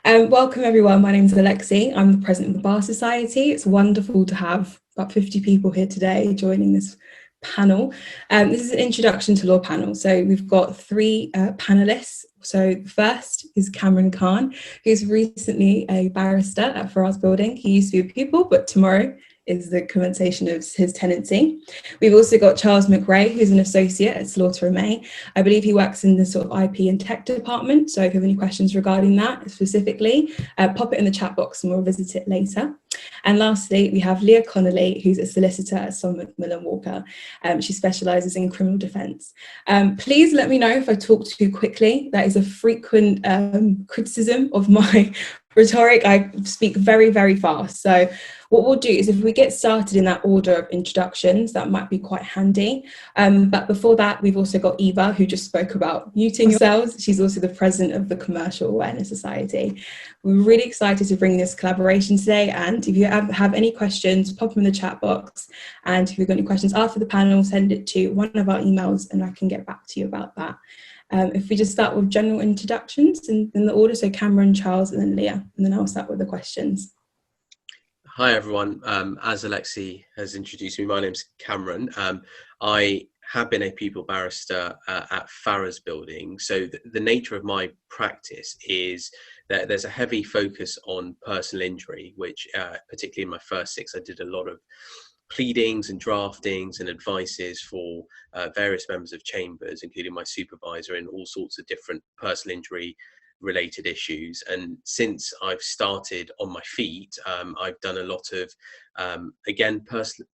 Welcome everyone, my name is Alexi. I'm the president of the Bar Society. It's wonderful to have about 50 people here today joining this panel. This is an introduction to law panel. So we've got three panelists. So the first is Cameron Khan, who's recently a barrister at Faraz Building. He used to be a pupil, but tomorrow is the commencement of his tenancy. We've also got Charles McRae, who's an associate at Slaughter and May. I believe he works in the sort of IP and tech department. So if you have any questions regarding that specifically, pop it in the chat box and we'll visit it later. And lastly, we have Leah Connolly, who's a solicitor at Macmillan Walker. She specialises in criminal defence. Please let me know if I talk too quickly. That is a frequent criticism of my rhetoric. I speak very, very fast. So what we'll do is if we get started in that order of introductions, that might be quite handy. But before that, we've also got Eva, who just spoke about muting yourselves. She's also the president of the Commercial Awareness Society. We're really excited to bring this collaboration today. And if you have any questions, pop them in the chat box. And if you've got any questions after the panel, send it to one of our emails and I can get back to you about that. If we just start with general introductions in the order, so Cameron, Charles, and then Leah, and then I'll start with the questions. Hi everyone, as Alexi has introduced me, my name's Cameron. I have been a pupil barrister at Faraz Building. So the nature of my practice is that there's a heavy focus on personal injury, which particularly in my first six, I did a lot of pleadings and draftings and advices for various members of chambers, including my supervisor, in all sorts of different personal injury related issues. And since I've started on my feet, I've done a lot of again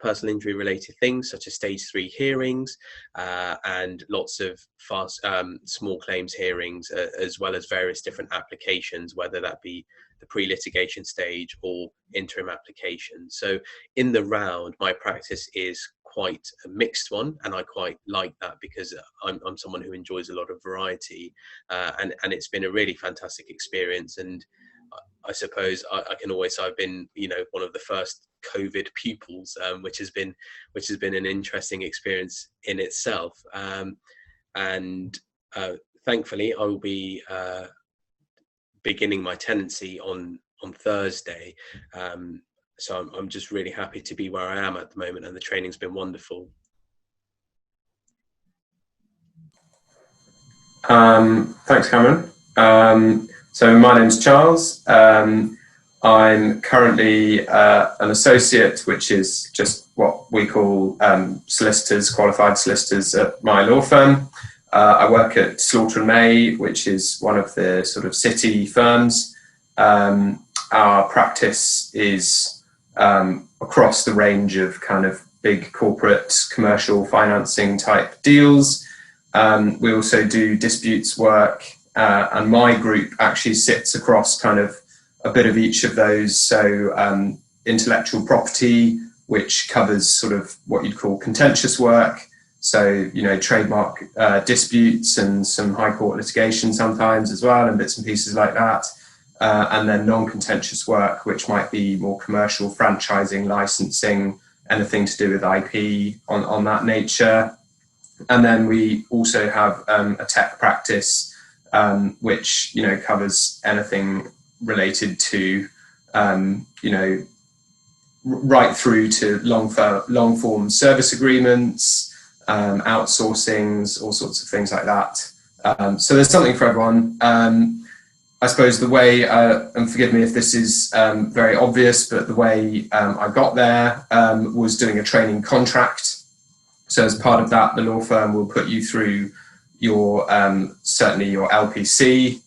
personal injury related things such as stage 3 hearings and lots of fast small claims hearings, as well as various different applications, whether that be the pre-litigation stage or interim application. So in the round, my practice is quite a mixed one, and I quite like that because I'm someone who enjoys a lot of variety, and it's been a really fantastic experience. And I suppose I can always say I've been, one of the first COVID pupils, which has been an interesting experience in itself. And thankfully, I will be beginning my tenancy on Thursday. So I'm just really happy to be where I am at the moment, and the training's been wonderful. Thanks, Cameron. So my name's Charles. I'm currently an associate, which is just what we call solicitors, qualified solicitors at my law firm. I work at Slaughter and May, which is one of the sort of city firms. Our practice is across the range of kind of big corporate commercial financing type deals. We also do disputes work, and my group actually sits across kind of a bit of each of those. So intellectual property, which covers sort of what you'd call contentious work. So, trademark disputes and some high court litigation sometimes as well, and bits and pieces like that. And then non-contentious work, which might be more commercial, franchising, licensing, anything to do with IP on that nature. And then we also have a tech practice, which, covers anything related to, right through to long form service agreements, outsourcings, all sorts of things like that. So there's something for everyone. I suppose the way, and forgive me if this is very obvious, but the way I got there was doing a training contract. So as part of that, the law firm will put you through your, certainly your LPC,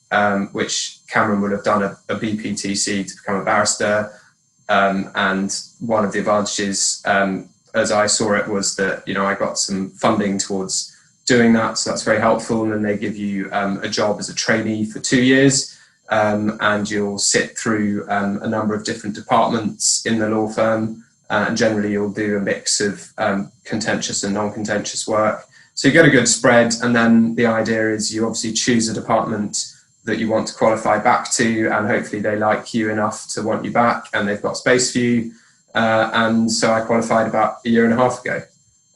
which Cameron would have done a BPTC to become a barrister. And one of the advantages, as I saw it, was that, I got some funding towards doing that. So that's very helpful. And then they give you a job as a trainee for 2 years. And you'll sit through a number of different departments in the law firm, and generally you'll do a mix of contentious and non-contentious work. So you get a good spread, and then the idea is you obviously choose a department that you want to qualify back to, and hopefully they like you enough to want you back and they've got space for you. And so I qualified about 1.5 years ago.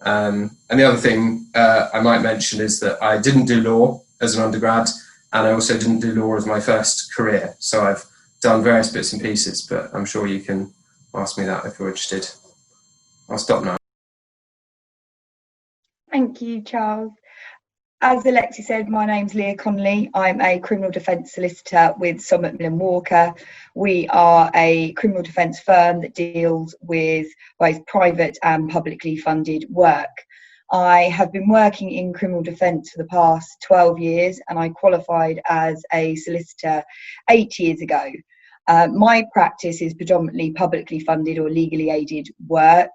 And the other thing I might mention is that I didn't do law as an undergrad, and I also didn't do law as my first career. So I've done various bits and pieces, but I'm sure you can ask me that if you're interested. I'll stop now. Thank you, Charles. As Alexi said, my name's Leah Connolly. I'm a criminal defence solicitor with Somerset Mill and Walker. We are a criminal defence firm that deals with both private and publicly funded work. I have been working in criminal defence for the past 12 years, and I qualified as a solicitor 8 years ago. My practice is predominantly publicly funded or legally aided work.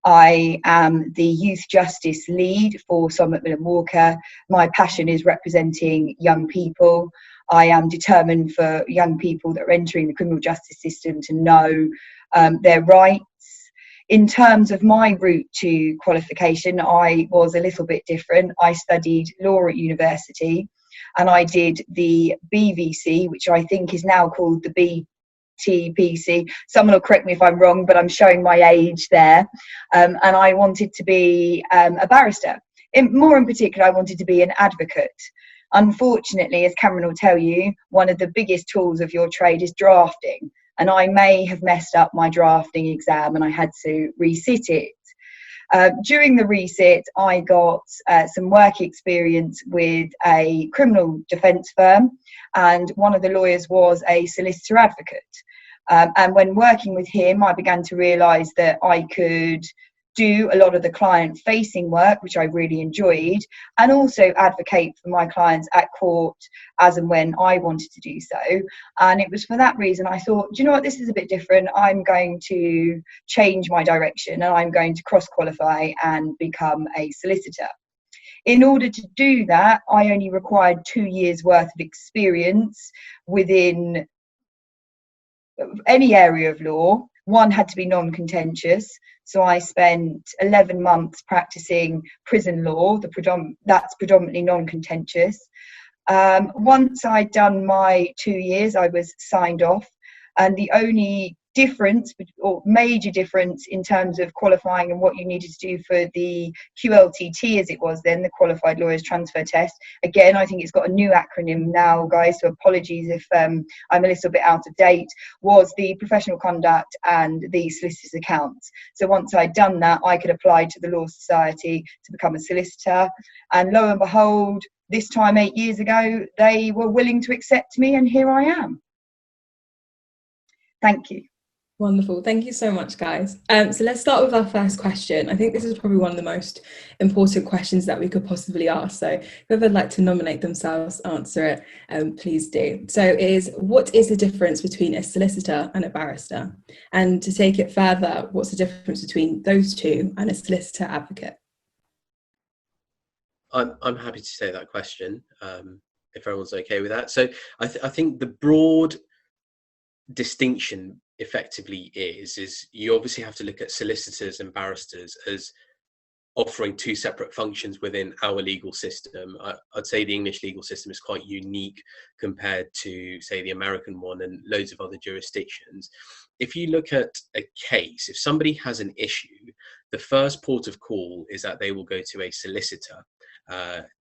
I am the youth justice lead for Somerset Mill and Walker. My passion is representing young people. I am determined for young people that are entering the criminal justice system to know their rights. In terms of my route to qualification, I was a little bit different. I studied law at university, and I did the BVC, which I think is now called the BTPC. Someone will correct me if I'm wrong, but I'm showing my age there. And I wanted to be a barrister. More in particular, I wanted to be an advocate. Unfortunately, as Cameron will tell you, one of the biggest tools of your trade is drafting. And I may have messed up my drafting exam and I had to resit it. During the resit, I got some work experience with a criminal defence firm, and one of the lawyers was a solicitor advocate. And when working with him, I began to realise that I could do a lot of the client-facing work, which I really enjoyed, and also advocate for my clients at court as and when I wanted to do so. And it was for that reason I thought, do you know what, this is a bit different. I'm going to change my direction and I'm going to cross-qualify and become a solicitor. In order to do that, I only required 2 years' worth of experience within any area of law. One had to be non-contentious. So I spent 11 months practicing prison law. That's predominantly non-contentious. Once I'd done my 2 years, I was signed off. And the only difference, or major difference in terms of qualifying and what you needed to do for the QLTT, as it was then, the Qualified Lawyers Transfer Test. Again, I think it's got a new acronym now, guys, so apologies if I'm a little bit out of date, was the professional conduct and the solicitor's accounts. So once I'd done that, I could apply to the Law Society to become a solicitor. And lo and behold, this time 8 years ago, they were willing to accept me, and here I am. Thank you. Wonderful. Thank you so much, guys. So let's start with our first question. I think this is probably one of the most important questions that we could possibly ask. So whoever would like to nominate themselves, answer it, please do. So what is the difference between a solicitor and a barrister? And to take it further, what's the difference between those two and a solicitor advocate? I'm happy to take that question, if everyone's okay with that. So I think the broad distinction effectively is you obviously have to look at solicitors and barristers as offering two separate functions within our legal system. I'd say the English legal system is quite unique compared to, say, the American one and loads of other jurisdictions. If you look at a case, if somebody has an issue, the first port of call is that they will go to a solicitor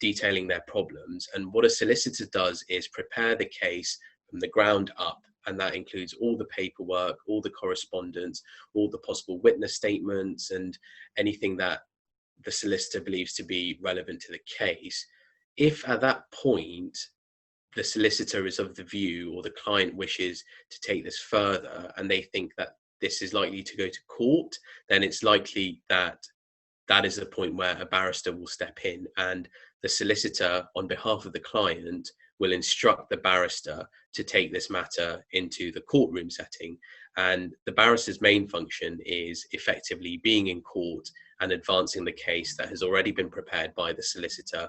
detailing their problems. And what a solicitor does is prepare the case from the ground up. And that includes all the paperwork, all the correspondence, all the possible witness statements, and anything that the solicitor believes to be relevant to the case. If at that point the solicitor is of the view, or the client wishes to take this further, and they think that this is likely to go to court, then it's likely that that is the point where a barrister will step in, and the solicitor, on behalf of the client, will instruct the barrister to take this matter into the courtroom setting. And the barrister's main function is effectively being in court and advancing the case that has already been prepared by the solicitor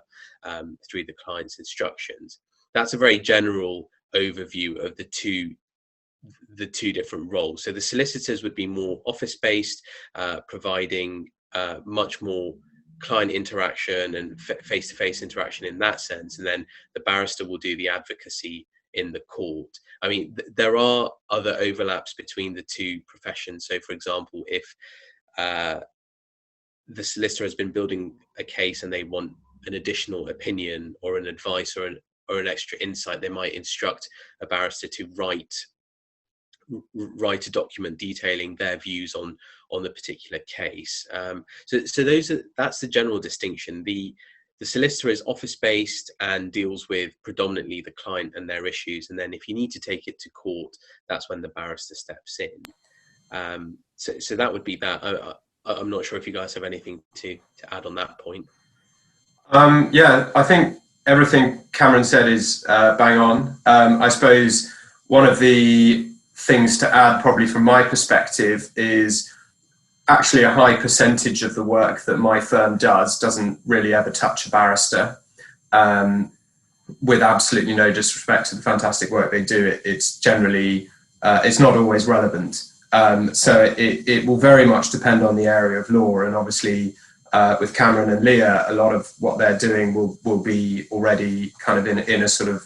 through the client's instructions. That's a very general overview of the two different roles. So the solicitors would be more office-based, providing much more client interaction and face-to-face interaction in that sense, and then the barrister will do the advocacy in the court. I mean, there are other overlaps between the two professions. So, for example, if the solicitor has been building a case and they want an additional opinion or an advice or an extra insight, they might instruct a barrister to write write a document detailing their views on the particular case. So that's the general distinction. The solicitor is office-based and deals with predominantly the client and their issues, and then if you need to take it to court, that's when the barrister steps in. So that would be that. I'm not sure if you guys have anything to add on that point. Yeah, I think everything Cameron said is bang on. I suppose one of the things to add, probably from my perspective, is actually a high percentage of the work that my firm doesn't really ever touch a barrister. With absolutely no disrespect to the fantastic work they do, it's generally, it's not always relevant. So it will very much depend on the area of law, and obviously with Cameron and Leah, a lot of what they're doing will be already kind of in a sort of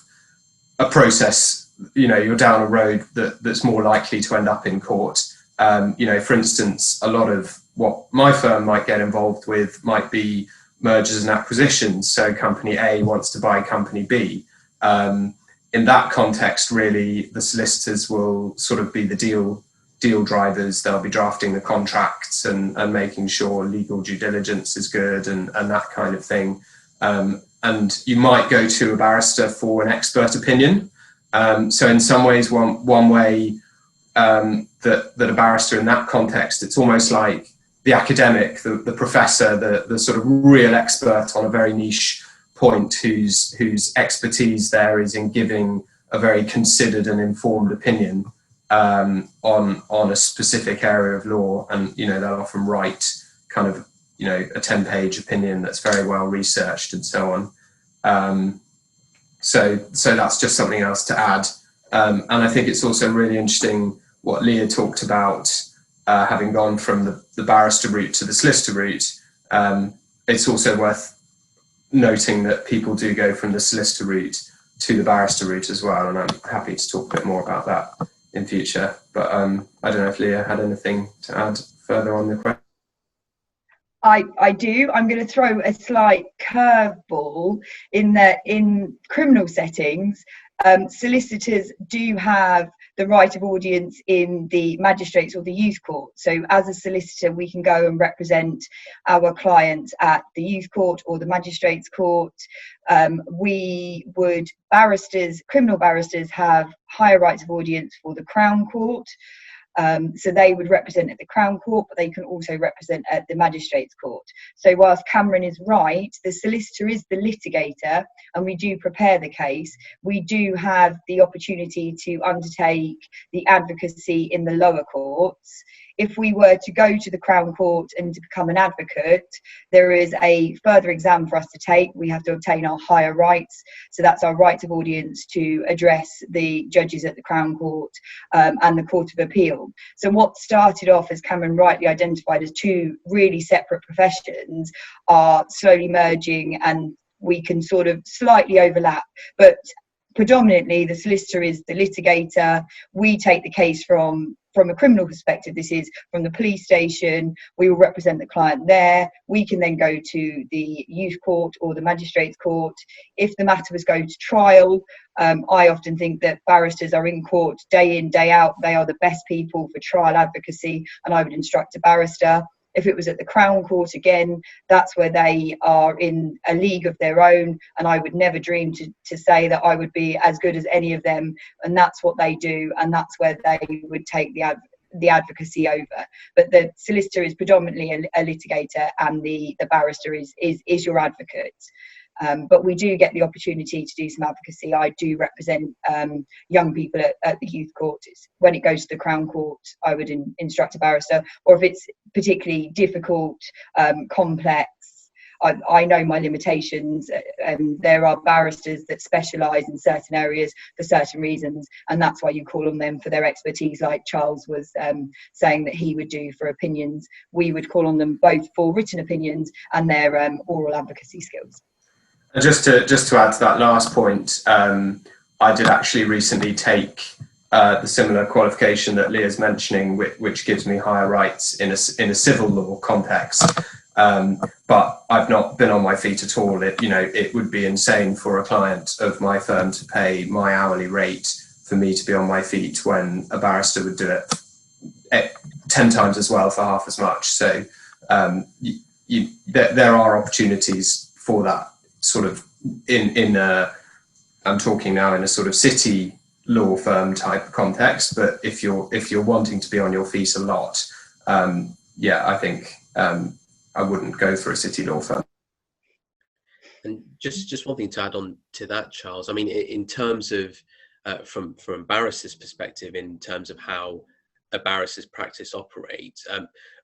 a process. You're down a road that's more likely to end up in court. For instance, a lot of what my firm might get involved with might be mergers and acquisitions. So company A wants to buy company B. In that context, really, the solicitors will sort of be the deal drivers. They'll be drafting the contracts and making sure legal due diligence is good and that kind of thing. And you might go to a barrister for an expert opinion. So in some ways, one way that a barrister in that context, it's almost like the academic, the professor, the sort of real expert on a very niche point whose expertise there is in giving a very considered and informed opinion on a specific area of law. And they'll often write kind of a 10-page opinion that's very well researched and so on. So that's just something else to add. And I think it's also really interesting what Leah talked about, having gone from the barrister route to the solicitor route. It's also worth noting that people do go from the solicitor route to the barrister route as well, and I'm happy to talk a bit more about that in future. But I don't know if Leah had anything to add further on the question. I do. I'm going to throw a slight curveball in that in criminal settings, solicitors do have the right of audience in the magistrates or the youth court. So as a solicitor, we can go and represent our clients at the youth court or the magistrates court. Criminal barristers have higher rights of audience for the Crown Court. So they would represent at the Crown Court, but they can also represent at the Magistrates Court. So whilst Cameron is right, the solicitor is the litigator and we do prepare the case, we do have the opportunity to undertake the advocacy in the lower courts. If we were to go to the Crown Court and to become an advocate, there is a further exam for us to take. We have to obtain our higher rights. So that's our right of audience to address the judges at the Crown Court and the Court of Appeal. So what started off, as Cameron rightly identified, as two really separate professions are slowly merging, and we can sort of slightly overlap. But predominantly, the solicitor is the litigator. We take the case from a criminal perspective. This is from the police station. We will represent the client there. We can then go to the youth court or the magistrates court. If the matter was going to trial, I often think that barristers are in court day in, day out. They are the best people for trial advocacy, and I would instruct a barrister. If it was at the Crown Court, again, that's where they are in a league of their own, and I would never dream to say that I would be as good as any of them, and that's what they do, and that's where they would take the advocacy over. But the solicitor is predominantly a litigator, and the barrister is your advocate. But we do get the opportunity to do some advocacy. I do represent young people at the youth court. When it goes to the Crown Court, I would instruct a barrister, or if it's particularly difficult, complex, I know my limitations, and there are barristers that specialise in certain areas for certain reasons, and that's why you call on them for their expertise, like Charles was saying that he would do for opinions. We would call on them both for written opinions and their oral advocacy skills. And just to add to that last point, I did actually recently take the similar qualification that Leah's mentioning, which gives me higher rights in a civil law context. But I've not been on my feet at all. It would be insane for a client of my firm to pay my hourly rate for me to be on my feet when a barrister would do it 10 times as well for half as much. So there are opportunities for that sort of I'm talking now in a sort of city law firm type context, but if you're wanting to be on your feet a lot, I think I wouldn't go for a city law firm. And just one thing to add on to that, Charles. I mean, in terms of from a barrister's perspective, in terms of how a barrister's practice operates,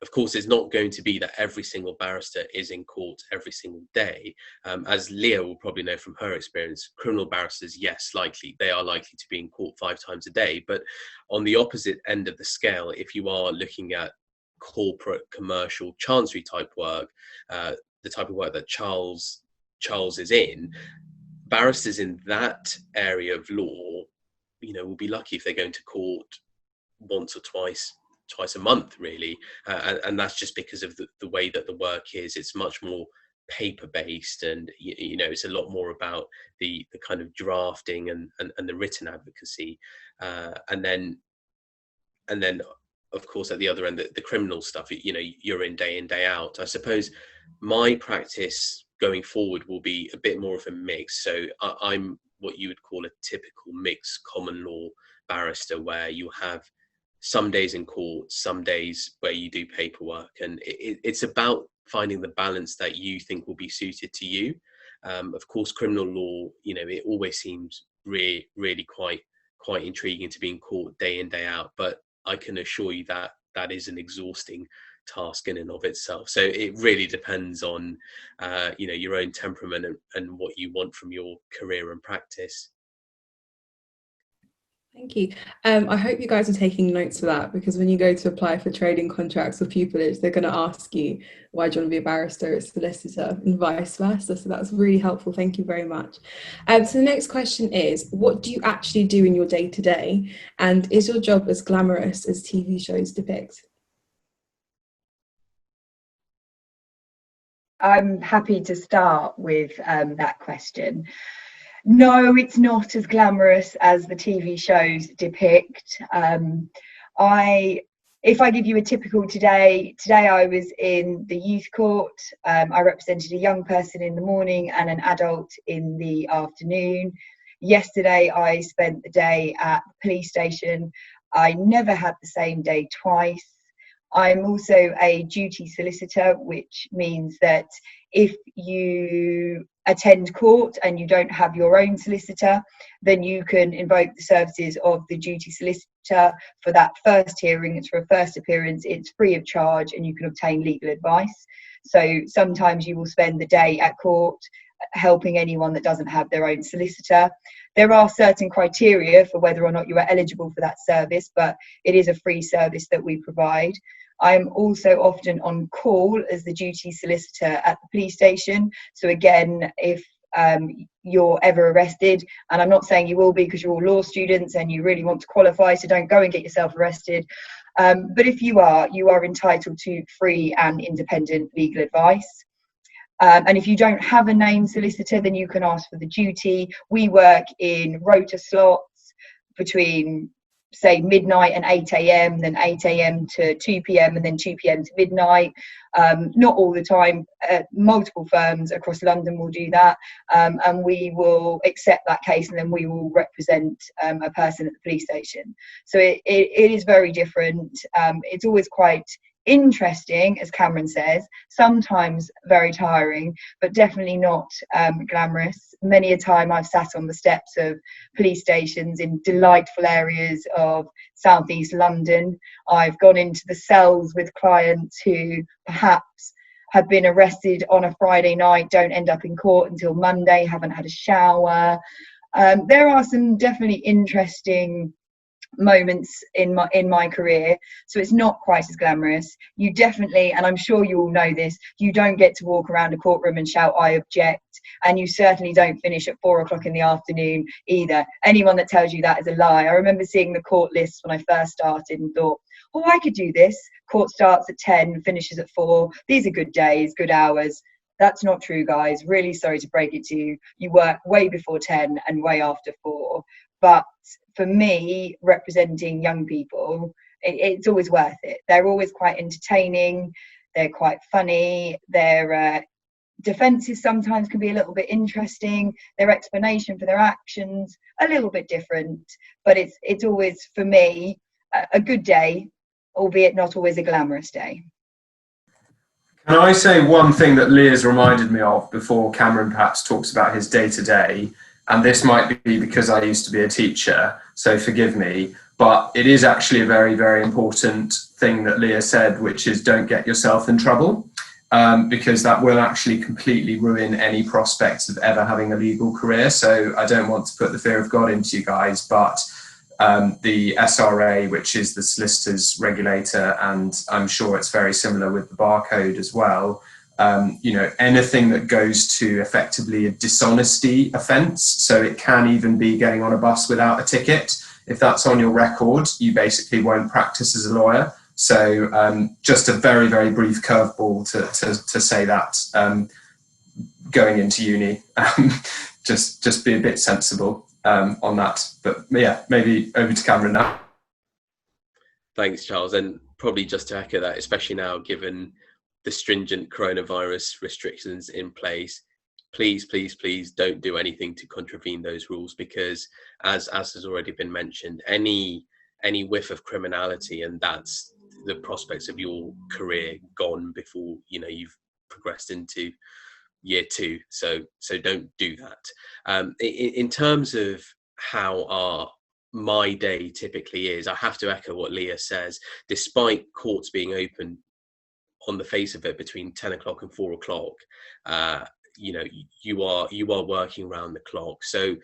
of course, it's not going to be that every single barrister is in court every single day. As Leah will probably know from her experience, criminal barristers, yes, they are likely to be in court 5 times a day. But on the opposite end of the scale, if you are looking at corporate, commercial, chancery type work, the type of work that Charles is in, barristers in that area of law, will be lucky if they're going to court once or twice a month, really, and that's just because of the way that the work is. It's much more paper based, and it's a lot more about the kind of drafting and the written advocacy, and then of course at the other end, the criminal stuff, you're in day out. I suppose my practice going forward will be a bit more of a mix. So I'm what you would call a typical mixed common law barrister, where you have some days in court, some days where you do paperwork, and it's about finding the balance that you think will be suited to you. Of course, criminal law, it always seems really quite intriguing to be in court day in, day out, but I can assure you that that is an exhausting task in and of itself. So it really depends on your own temperament and what you want from your career and practice. Thank you. I hope you guys are taking notes for that, because when you go to apply for trading contracts or pupillage, they're going to ask you, why do you want to be a barrister or a solicitor, and vice versa. So that's really helpful. Thank you very much. So the next question is, what do you actually do in your day-to-day? And is your job as glamorous as TV shows depict? I'm happy to start with that question. No, it's not as glamorous as the TV shows depict. If I give you a typical today I was in the youth court. I represented a young person in the morning and an adult in the afternoon. Yesterday I spent the day at the police station. I never had the same day twice. I'm also a duty solicitor, which means that if you attend court and you don't have your own solicitor, then you can invoke the services of the duty solicitor for that first hearing. It's for a first appearance, it's free of charge, and you can obtain legal advice. So sometimes you will spend the day at court helping anyone that doesn't have their own solicitor. There are certain criteria for whether or not you are eligible for that service, but it is a free service that we provide. I'm also often on call as the duty solicitor at the police station. So again, if you're ever arrested, and I'm not saying you will be because you're all law students and you really want to qualify, so don't go and get yourself arrested. But if you are entitled to free and independent legal advice. And if you don't have a named solicitor, then you can ask for the duty. We work in rota slots between, say, midnight and 8 a.m, then 8 a.m to 2 p.m, and then 2 p.m to midnight. Not all the time. Multiple firms across London will do that, and we will accept that case, and then we will represent a person at the police station. So it is very different. It's always quite interesting, as Cameron says, sometimes very tiring, but definitely not glamorous. Many a time I've sat on the steps of police stations in delightful areas of southeast London. I've gone into the cells with clients who perhaps have been arrested on a Friday night, don't end up in court until Monday, haven't had a shower. There are some definitely interesting moments in my career, so it's not quite as glamorous. You definitely, and I'm sure you all know this, you don't get to walk around a courtroom and shout I object, and you certainly don't finish at 4 o'clock in the afternoon either. Anyone that tells you that is a lie. I remember seeing the court list when I first started and thought, oh, I could do this. Court starts at 10, finishes at 4. These are good days, good hours. That's not true, guys. Really sorry to break it to you. You work way before 10 and way after 4. But for me, representing young people, it's always worth it. They're always quite entertaining. They're quite funny. Their defences sometimes can be a little bit interesting. Their explanation for their actions a little bit different. But it's always, for me, a good day, albeit not always a glamorous day. Can I say one thing that Leah's reminded me of before Cameron perhaps talks about his day-to-day? And this might be because I used to be a teacher, so forgive me, but it is actually a very, very important thing that Leah said, which is don't get yourself in trouble, because that will actually completely ruin any prospects of ever having a legal career. So I don't want to put the fear of God into you guys, but the SRA, which is the solicitors regulator, and I'm sure it's very similar with the bar code as well, anything that goes to effectively a dishonesty offence, so it can even be getting on a bus without a ticket. If that's on your record, you basically won't practice as a lawyer. So just a very, very brief curveball to say that going into uni, just be a bit sensible on that. But yeah, maybe over to Cameron now. Thanks, Charles. And probably just to echo that, especially now, given the stringent coronavirus restrictions in place, please don't do anything to contravene those rules, because as has already been mentioned, any whiff of criminality, and that's the prospects of your career gone before you've progressed into year 2. So don't do that. In terms of how my day typically is, I have to echo what Leah says. Despite courts being open on the face of it between 10 o'clock and 4 o'clock, you are working around the clock. So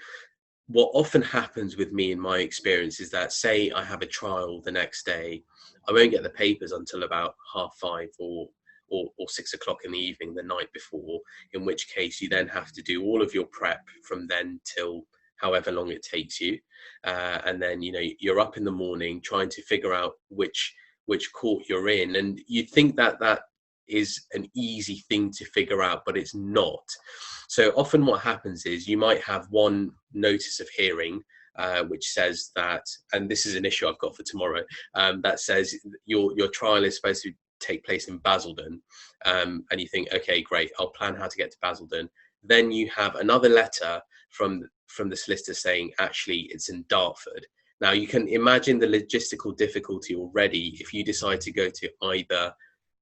what often happens with me in my experience is that, say I have a trial the next day, I won't get the papers until about 5:30 or 6 o'clock in the evening the night before, in which case you then have to do all of your prep from then till however long it takes you, and then you're up in the morning trying to figure out which court you're in, and you'd think that is an easy thing to figure out, but it's not. So often what happens is you might have one notice of hearing which says that, and this is an issue I've got for tomorrow, that says your trial is supposed to take place in Basildon, and you think, okay, great, I'll plan how to get to Basildon. Then you have another letter from the solicitor saying actually it's in Dartford. Now you can imagine the logistical difficulty already if you decide to go to either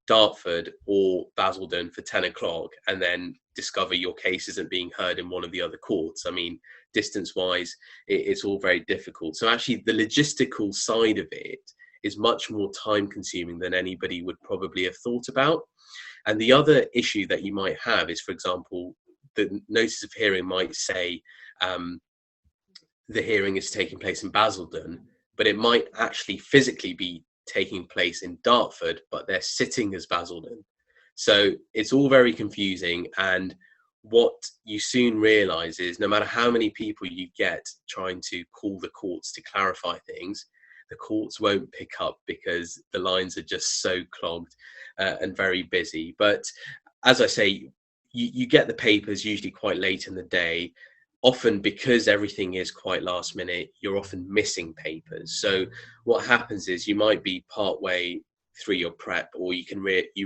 Dartford or Basildon for 10 o'clock and then discover your case isn't being heard in one of the other courts. I mean, distance wise, it's all very difficult. So actually the logistical side of it is much more time consuming than anybody would probably have thought about. And the other issue that you might have is, for example, the notice of hearing might say the hearing is taking place in Basildon, but it might actually physically be taking place in Dartford, but they're sitting as Basildon. So it's all very confusing. And what you soon realize is no matter how many people you get trying to call the courts to clarify things, the courts won't pick up because the lines are just so clogged and very busy. But as I say, you get the papers usually quite late in the day. Often because everything is quite last minute, you're often missing papers. So what happens is you might be part way through your prep, or you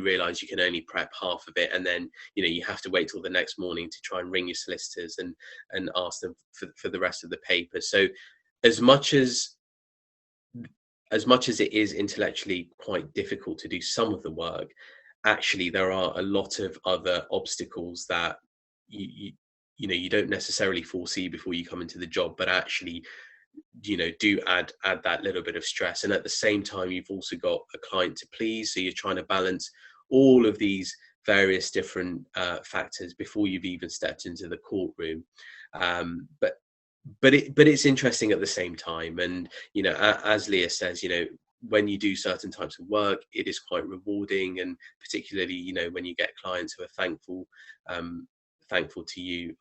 realize you can only prep half of it, and then you have to wait till the next morning to try and ring your solicitors and ask them for the rest of the papers. So as much as it is intellectually quite difficult to do some of the work, actually there are a lot of other obstacles that you don't necessarily foresee before you come into the job, but actually do add that little bit of stress. And at the same time, you've also got a client to please, so you're trying to balance all of these various different factors before you've even stepped into the courtroom. But it's interesting at the same time. And as Leah says, when you do certain types of work, it is quite rewarding, and particularly when you get clients who are thankful to you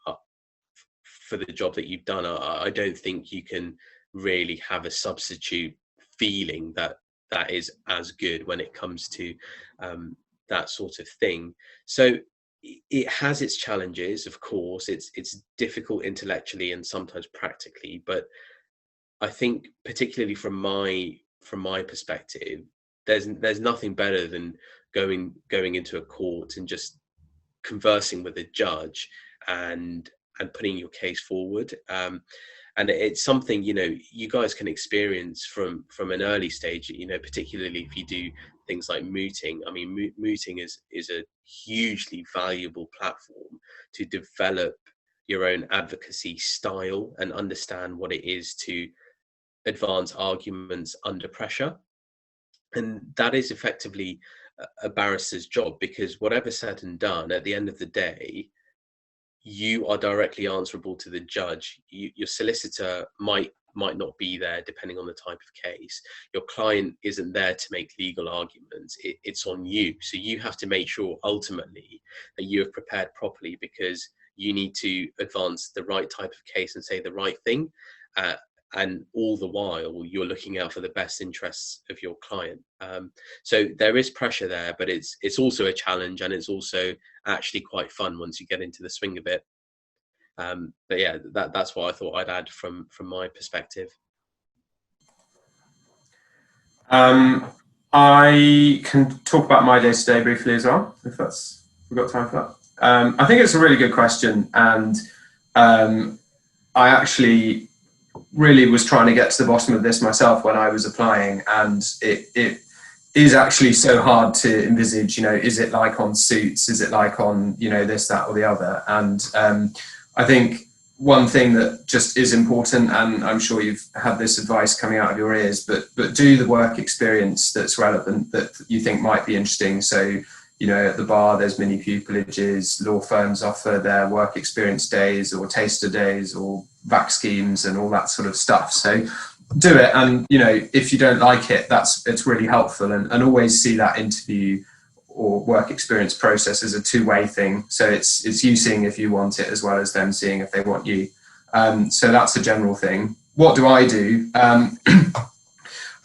for the job that you've done. I don't think you can really have a substitute feeling that is as good when it comes to that sort of thing. So it has its challenges, of course. It's difficult intellectually and sometimes practically, but I think particularly from my perspective, there's nothing better than going into a court and just conversing with a judge and putting your case forward. And it's something, you know, you guys can experience from an early stage, you know, particularly if you do things like mooting. I mean, mooting is a hugely valuable platform to develop your own advocacy style and understand what it is to advance arguments under pressure. And that is effectively a barrister's job, because whatever said and done, at the end of the day, you are directly answerable to the judge. Your solicitor might not be there, depending on the type of case. Your client isn't there to make legal arguments. It's on you. So you have to make sure ultimately that you have prepared properly, because you need to advance the right type of case and say the right thing. And all the while you're looking out for the best interests of your client. So there is pressure there, but it's also a challenge, and it's also actually quite fun once you get into the swing of it. But yeah, that's what I thought I'd add from my perspective. I can talk about my day-to-day briefly as well, if we've got time for that. I think it's a really good question, and I actually really was trying to get to the bottom of this myself when I was applying, and it is actually so hard to envisage, you know, is it like on Suits, is it like on, you know, this, that or the other. And I think one thing that just is important, and I'm sure you've had this advice coming out of your ears, but do the work experience that's relevant, that you think might be interesting. So, you know, at the bar, there's mini pupilages, law firms offer their work experience days or taster days or VAC schemes and all that sort of stuff. So do it. And, you know, if you don't like it, it's really helpful, and always see that interview or work experience process as a two-way thing. So it's you seeing if you want it, as well as them seeing if they want you. So that's a general thing. What do I do?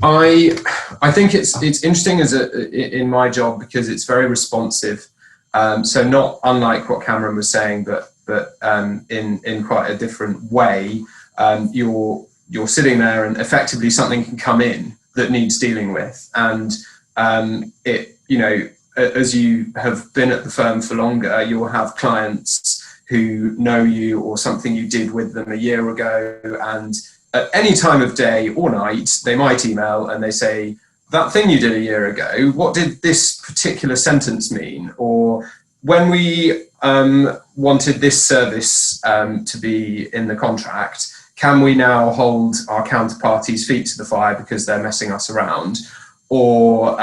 I think it's interesting in my job, because it's very responsive. So not unlike what Cameron was saying, but in quite a different way. You're sitting there, and effectively something can come in that needs dealing with, and you know, as you have been at the firm for longer, you'll have clients who know you, or something you did with them a year ago, and at any time of day or night, they might email and they say, that thing you did a year ago, what did this particular sentence mean? Or when we wanted this service to be in the contract, can we now hold our counterparty's feet to the fire because they're messing us around? Or,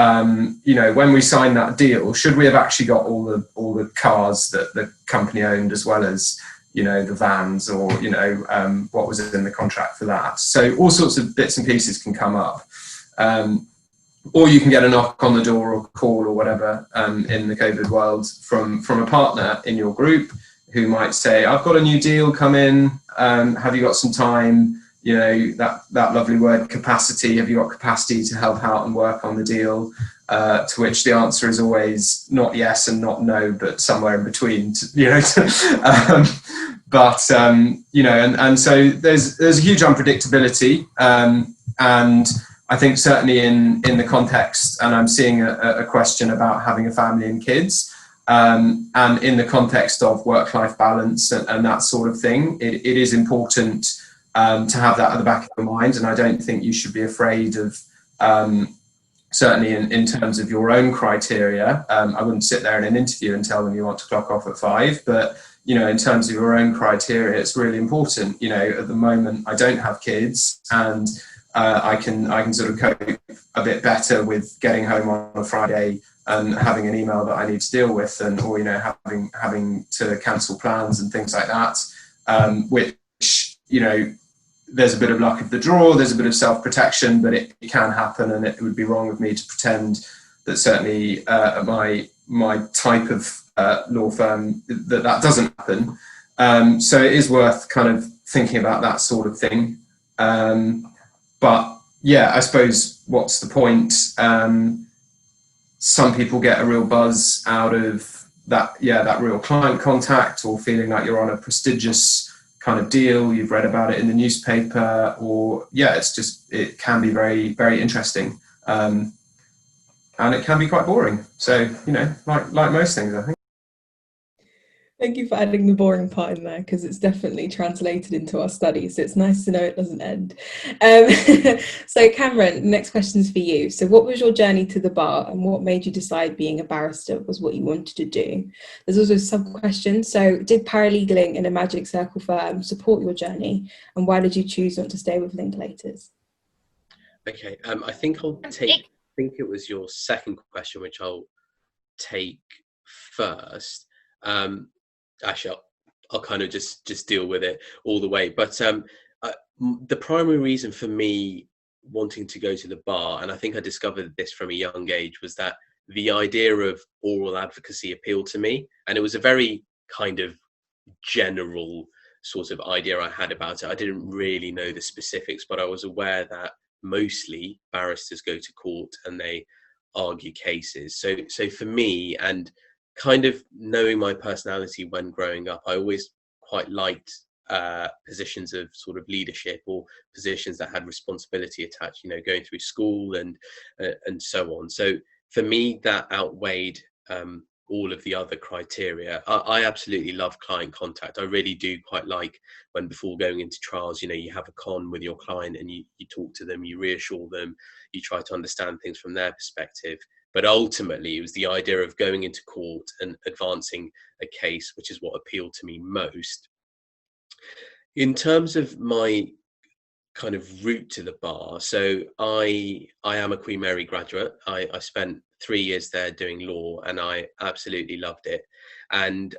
you know, when we signed that deal, should we have actually got all the cars that the company owned, as well as, you know, the vans, or, you know, what was in the contract for that? So all sorts of bits and pieces can come up. Or you can get a knock on the door or call or whatever in the COVID world from a partner in your group, who might say, I've got a new deal come in, have you got some time? You know, that lovely word capacity, have you got capacity to help out and work on the deal? To which the answer is always not yes and not no, but somewhere in between, you know. You know, and so there's a huge unpredictability, and I think certainly in the context, and I'm seeing a question about having a family and kids, and in the context of work-life balance and that sort of thing, it is important to have that at the back of your mind. And I don't think you should be afraid of, certainly in terms of your own criteria. I wouldn't sit there in an interview and tell them you want to clock off at 5, but, you know, in terms of your own criteria, it's really important. You know, at the moment, I don't have kids, and I can sort of cope a bit better with getting home on a Friday and having an email that I need to deal with, or, you know, having to cancel plans and things like that, which, you know, there's a bit of luck of the draw, there's a bit of self-protection, but it can happen, and it would be wrong of me to pretend that certainly at my type of law firm that doesn't happen. So it is worth kind of thinking about that sort of thing. But yeah, I suppose what's the point? Some people get a real buzz out of that real client contact, or feeling like you're on a prestigious kind of deal, you've read about it in the newspaper, or it can be very, very interesting, and it can be quite boring. So, like most things, I think. Thank you for adding the boring part in there, because it's definitely translated into our studies. So it's nice to know it doesn't end. So Cameron, next question is for you. So what was your journey to the bar, and what made you decide being a barrister was what you wanted to do? There's also a sub-question. So did paralegaling in a Magic Circle firm support your journey, and why did you choose not to stay with Linklaters? Okay, I think I think it was your second question, which I'll take first. Actually, I'll kind of just deal with it all the way. But the primary reason for me wanting to go to the bar, and I think I discovered this from a young age, was that the idea of oral advocacy appealed to me. And it was a very kind of general sort of idea I had about it. I didn't really know the specifics, but I was aware that mostly barristers go to court and they argue cases. So for me, and kind of knowing my personality when growing up, I always quite liked positions of sort of leadership, or positions that had responsibility attached, going through school and so on. So for me, that outweighed all of the other criteria. I absolutely love client contact. I really do quite like when, before going into trials, you have a con with your client, and you talk to them, you reassure them, you try to understand things from their perspective. But ultimately, it was the idea of going into court and advancing a case, which is what appealed to me most. In terms of my kind of route to the bar, so I am a Queen Mary graduate. I spent 3 years there doing law, and I absolutely loved it. And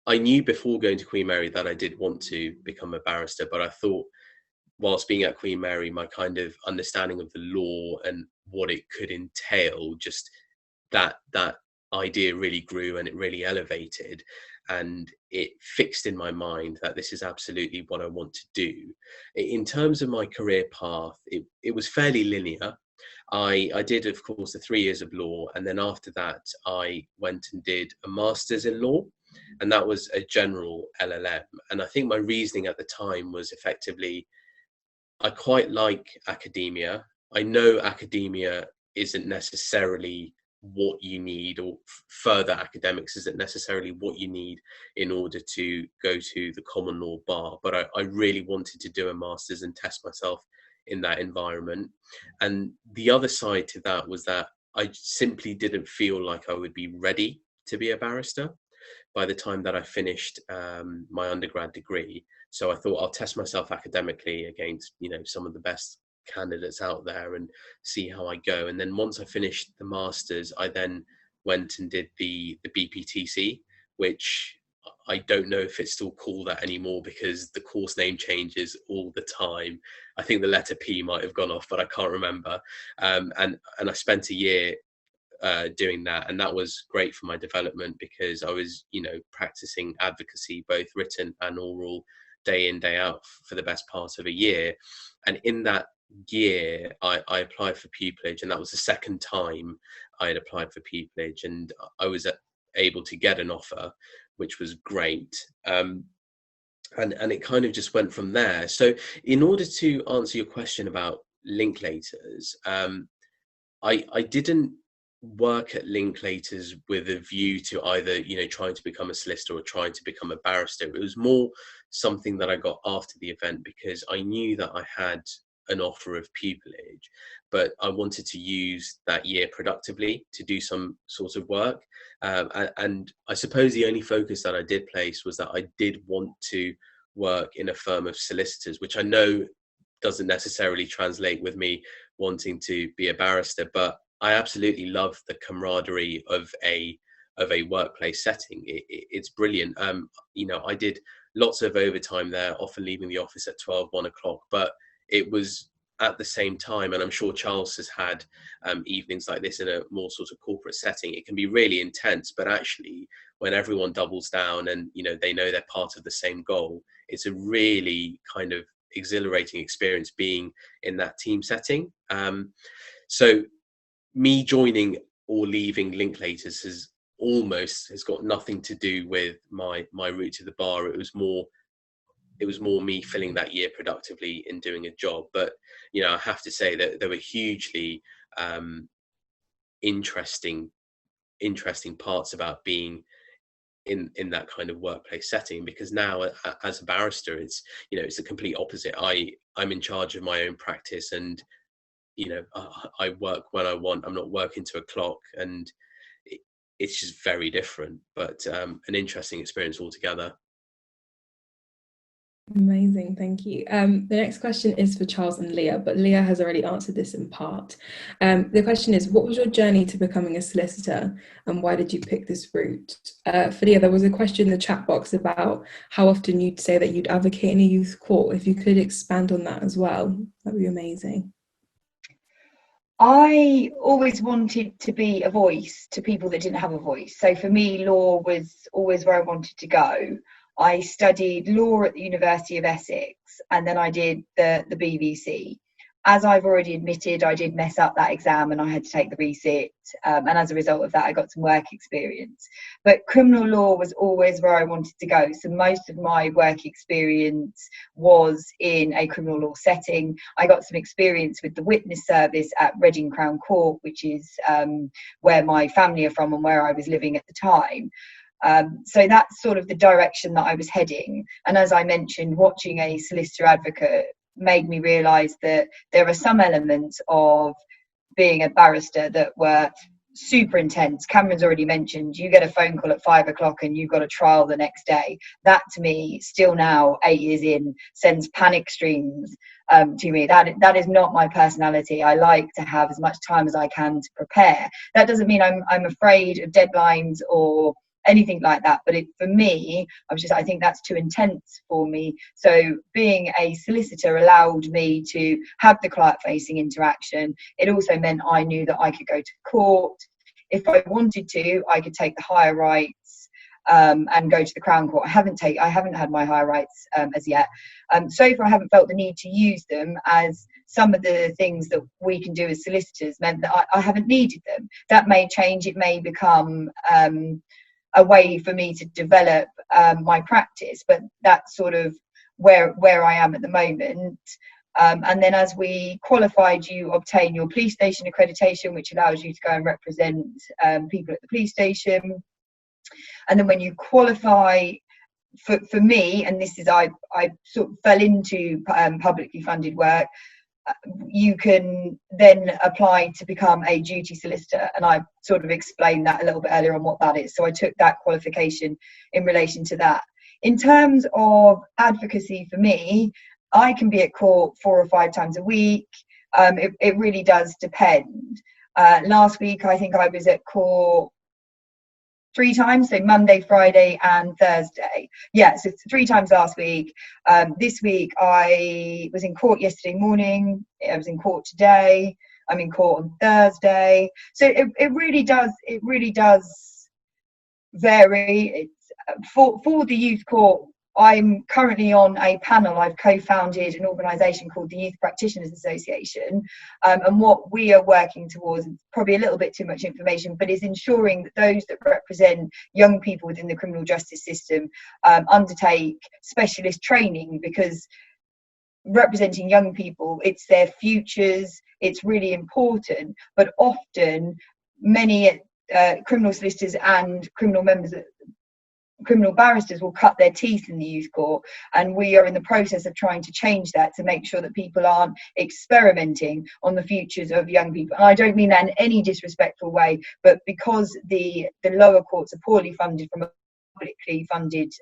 I knew before going to Queen Mary that I did want to become a barrister, but I thought, whilst being at Queen Mary, my kind of understanding of the law and what it could entail, just that idea really grew, and it really elevated, and it fixed in my mind that this is absolutely what I want to do. In terms of my career path, it was fairly linear. I did, of course, the 3 years of law, and then after that I went and did a master's in law, and that was a general LLM. And I think my reasoning at the time was effectively, I quite like academia. I know academia isn't necessarily what you need, or further academics isn't necessarily what you need in order to go to the common law bar. But I really wanted to do a master's and test myself in that environment. And the other side to that was that I simply didn't feel like I would be ready to be a barrister by the time that I finished my undergrad degree. So I thought, I'll test myself academically against, some of the best candidates out there and see how I go. And then once I finished the masters, I then went and did the BPTC, which I don't know if it's still called that anymore, because the course name changes all the time. I think the letter P might have gone off, but I can't remember. And I spent a year doing that, and that was great for my development, because I was practicing advocacy, both written and oral, day in, day out, for the best part of a year. And in that year I applied for pupillage, and that was the second time I had applied for pupillage, and I was able to get an offer, which was great. And it kind of just went from there. So in order to answer your question about Linklaters, I didn't work at Linklaters with a view to either trying to become a solicitor or trying to become a barrister. It was more something that I got after the event, because I knew that I had an offer of pupillage, but I wanted to use that year productively to do some sort of work. And I suppose the only focus that I did place was that I did want to work in a firm of solicitors, which I know doesn't necessarily translate with me wanting to be a barrister, but I absolutely love the camaraderie of a workplace setting. It's brilliant. I did lots of overtime there, often leaving the office at 12, 1 o'clock, but it was at the same time, and I'm sure Charles has had evenings like this in a more sort of corporate setting, it can be really intense, but actually when everyone doubles down and they know they're part of the same goal, it's a really kind of exhilarating experience being in that team setting. So me joining or leaving Linklaters has almost has got nothing to do with my route to the bar. It was more me filling that year productively in doing a job. But you know, I have to say that there were hugely interesting parts about being in that kind of workplace setting, because now as a barrister, it's, you know, it's the complete opposite. I'm in charge of my own practice, and you know, I work when I want. I'm not working to a clock, and it's just very different, but an interesting experience altogether. Amazing, thank you. The next question is for Charles and Leah, but Leah has already answered this in part. The question is, what was your journey to becoming a solicitor, and why did you pick this route? For Leah, there was a question in the chat box about how often you'd say that you'd advocate in a youth court. If you could expand on that as well, that'd be amazing. I always wanted to be a voice to people that didn't have a voice. So for me, law was always where I wanted to go. I studied law at the University of Essex, and then I did the BBC. As I've already admitted, I did mess up that exam and I had to take the resit, and as a result of that I got some work experience. But criminal law was always where I wanted to go, so most of my work experience was in a criminal law setting. I got some experience with the witness service at Reading Crown Court, which is where my family are from and where I was living at the time. So that's sort of the direction that I was heading. And as I mentioned, watching a solicitor advocate made me realise that there are some elements of being a barrister that were super intense. Cameron's already mentioned, you get a phone call at 5 o'clock and you've got a trial the next day. That to me, still now 8 years in, sends panic streams to me. That is not my personality. I like to have as much time as I can to prepare. That doesn't mean I'm afraid of deadlines or anything like that, but for me, I think that's too intense for me. So being a solicitor allowed me to have the client facing interaction. It also meant I knew that I could go to court if I wanted to. I could take the higher rights and go to the Crown Court. I haven't had my higher rights as yet. So far I haven't felt the need to use them, as some of the things that we can do as solicitors meant that I haven't needed them. That may change. It may become a way for me to develop my practice, but that's sort of where I am at the moment. And then as we qualified, you obtain your police station accreditation, which allows you to go and represent people at the police station. And then when you qualify, for me, and this is I sort of fell into publicly funded work, you can then apply to become a duty solicitor, and I sort of explained that a little bit earlier on what that is. So I took that qualification in relation to that. In terms of advocacy, for me, I can be at court 4 or 5 times a week. It really does depend. Last week I think I was at court 3 times, so Monday, Friday and Thursday. Yeah, so 3 times last week. This week I was in court yesterday morning. I was in court today. I'm in court on Thursday. So it really does vary. It's for the youth court. I'm currently on a panel. I've co-founded an organisation called the Youth Practitioners Association, and what we are working towards, probably a little bit too much information, but is ensuring that those that represent young people within the criminal justice system undertake specialist training, because representing young people, it's their futures, it's really important. But often many criminal solicitors and criminal barristers will cut their teeth in the youth court, and we are in the process of trying to change that to make sure that people aren't experimenting on the futures of young people. And I don't mean that in any disrespectful way, but because the lower courts are poorly funded from a publicly funded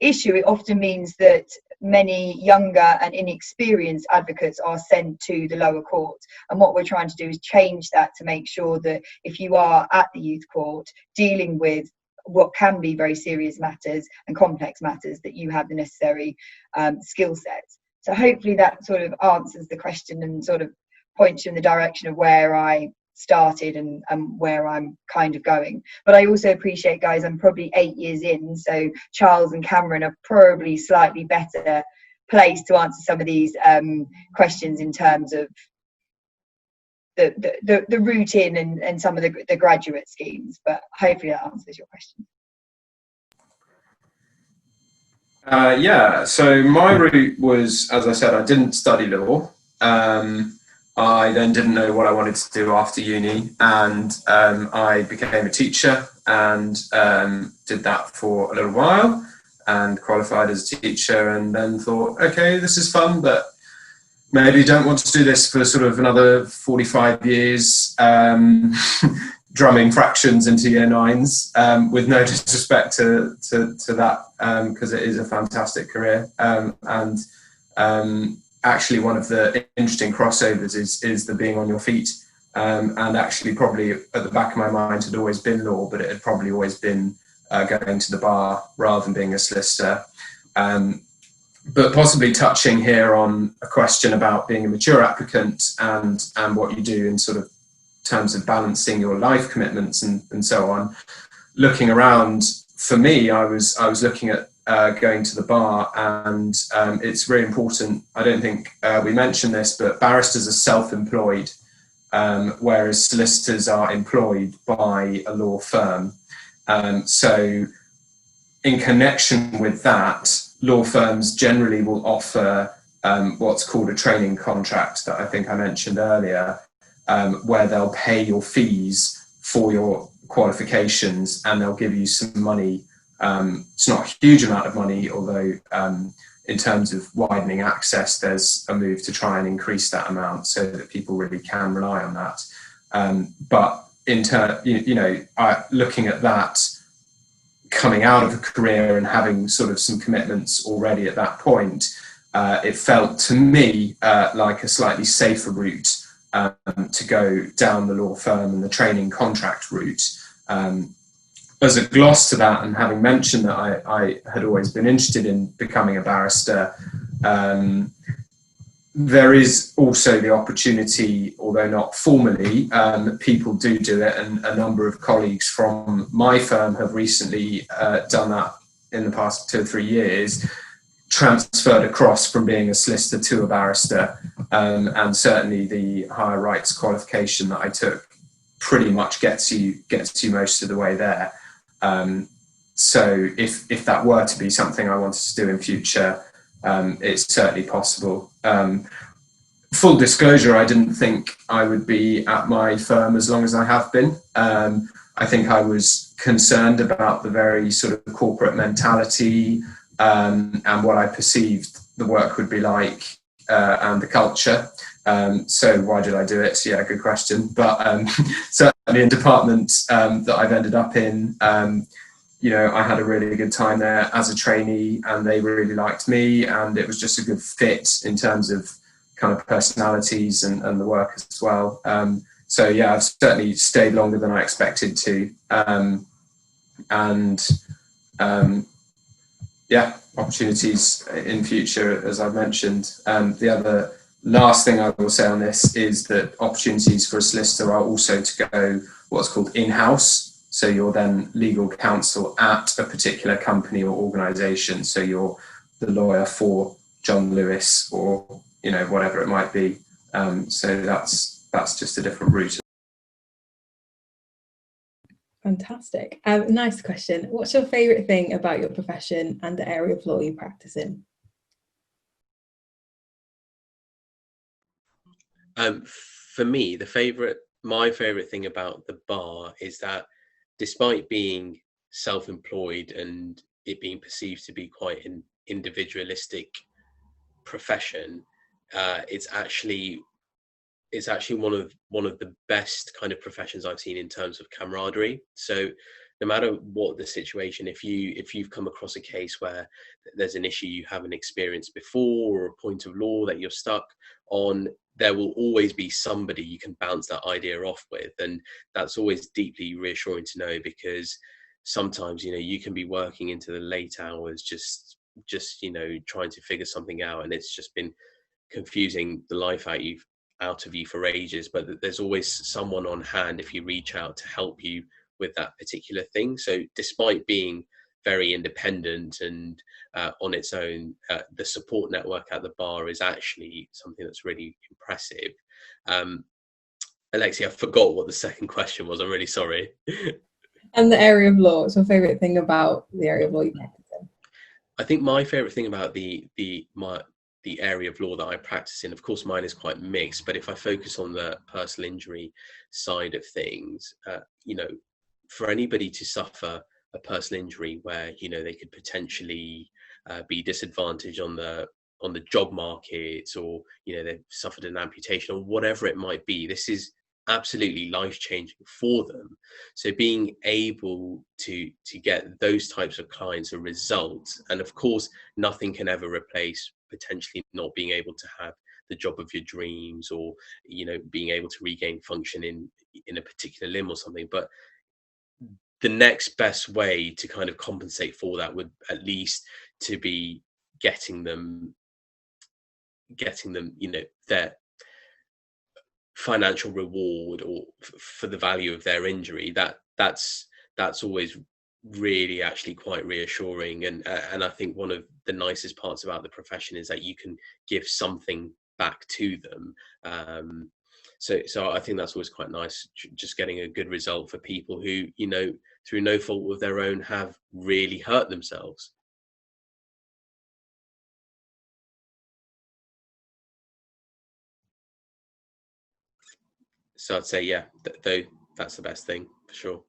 issue, it often means that many younger and inexperienced advocates are sent to the lower court. And what we're trying to do is change that to make sure that if you are at the youth court dealing with what can be very serious matters and complex matters, that you have the necessary skill sets. So hopefully that sort of answers the question and sort of points you in the direction of where I started and where I'm kind of going. But I also appreciate, guys, I'm probably 8 years in, so Charles and Cameron are probably slightly better placed to answer some of these questions in terms of the route in and some of the graduate schemes. But hopefully that answers your question. Yeah, so my route was, as I said, I didn't study law. I then didn't know what I wanted to do after uni, and I became a teacher and did that for a little while and qualified as a teacher, and then thought, okay, this is fun, but maybe don't want to do this for sort of another 45 years, drumming fractions into year nines, with no disrespect to that, because it is a fantastic career. Actually, one of the interesting crossovers is the being on your feet. And actually, probably at the back of my mind had always been law, but it had probably always been going to the bar rather than being a solicitor. But possibly touching here on a question about being a mature applicant and what you do in sort of terms of balancing your life commitments and so on. Looking around, for me, I was looking at going to the bar, and it's really important. I don't think we mentioned this, but barristers are self-employed, whereas solicitors are employed by a law firm. So in connection with that, law firms generally will offer what's called a training contract that I think I mentioned earlier, where they'll pay your fees for your qualifications and they'll give you some money. It's not a huge amount of money, although in terms of widening access, there's a move to try and increase that amount so that people really can rely on that. But in turn, looking at that, coming out of a career and having sort of some commitments already at that point, it felt to me like a slightly safer route to go down the law firm and the training contract route. As a gloss to that, and having mentioned that I had always been interested in becoming a barrister, there is also the opportunity, although not formally, people do it, and a number of colleagues from my firm have recently done that in the past 2 or 3 years, transferred across from being a solicitor to a barrister, and certainly the higher rights qualification that I took pretty much gets you most of the way there. So if that were to be something I wanted to do in future, it's certainly possible. Full disclosure, I didn't think I would be at my firm as long as I have been. I think I was concerned about the very sort of corporate mentality, and what I perceived the work would be like, and the culture. So why did I do it? Yeah, good question. But certainly in department that I've ended up in, I had a really good time there as a trainee, and they really liked me, and it was just a good fit in terms of kind of personalities and the work as well. So yeah, I've certainly stayed longer than I expected to, yeah, opportunities in future, as I've mentioned. The other last thing I will say on this is that opportunities for a solicitor are also to go what's called in-house. So you're then legal counsel at a particular company or organisation. So you're the lawyer for John Lewis or whatever it might be. So that's just a different route. Fantastic. Nice question. What's your favourite thing about your profession and the area of law you practice in? For me, my favourite thing about the bar is that despite being self-employed and it being perceived to be quite an individualistic profession, it's actually one of the best kind of professions I've seen in terms of camaraderie. So no matter what the situation, if you've come across a case where there's an issue you haven't experienced before, or a point of law that you're stuck on, there will always be somebody you can bounce that idea off with. And that's always deeply reassuring to know, because sometimes you can be working into the late hours just trying to figure something out, and it's just been confusing the life out of you for ages, but there's always someone on hand if you reach out to help you with that particular thing. So despite being very independent and on its own, the support network at the bar is actually something that's really impressive. Alexi, I forgot what the second question was. I'm really sorry. And the area of law. What's your favourite thing about the area of law you practice in? I think my favourite thing about the area of law that I practice in, of course, mine is quite mixed. But if I focus on the personal injury side of things, for anybody to suffer a personal injury where they could potentially be disadvantaged on the job market, or they've suffered an amputation or whatever it might be, this is absolutely life-changing for them. So being able to get those types of clients a result, and of course nothing can ever replace potentially not being able to have the job of your dreams, or being able to regain function in a particular limb or something, but the next best way to kind of compensate for that would at least to be getting them their financial reward, or for the value of their injury. That's always really actually quite reassuring, and I think one of the nicest parts about the profession is that you can give something back to them. So I think that's always quite nice, just getting a good result for people who through no fault of their own have really hurt themselves. So I'd say, yeah, that's the best thing for sure.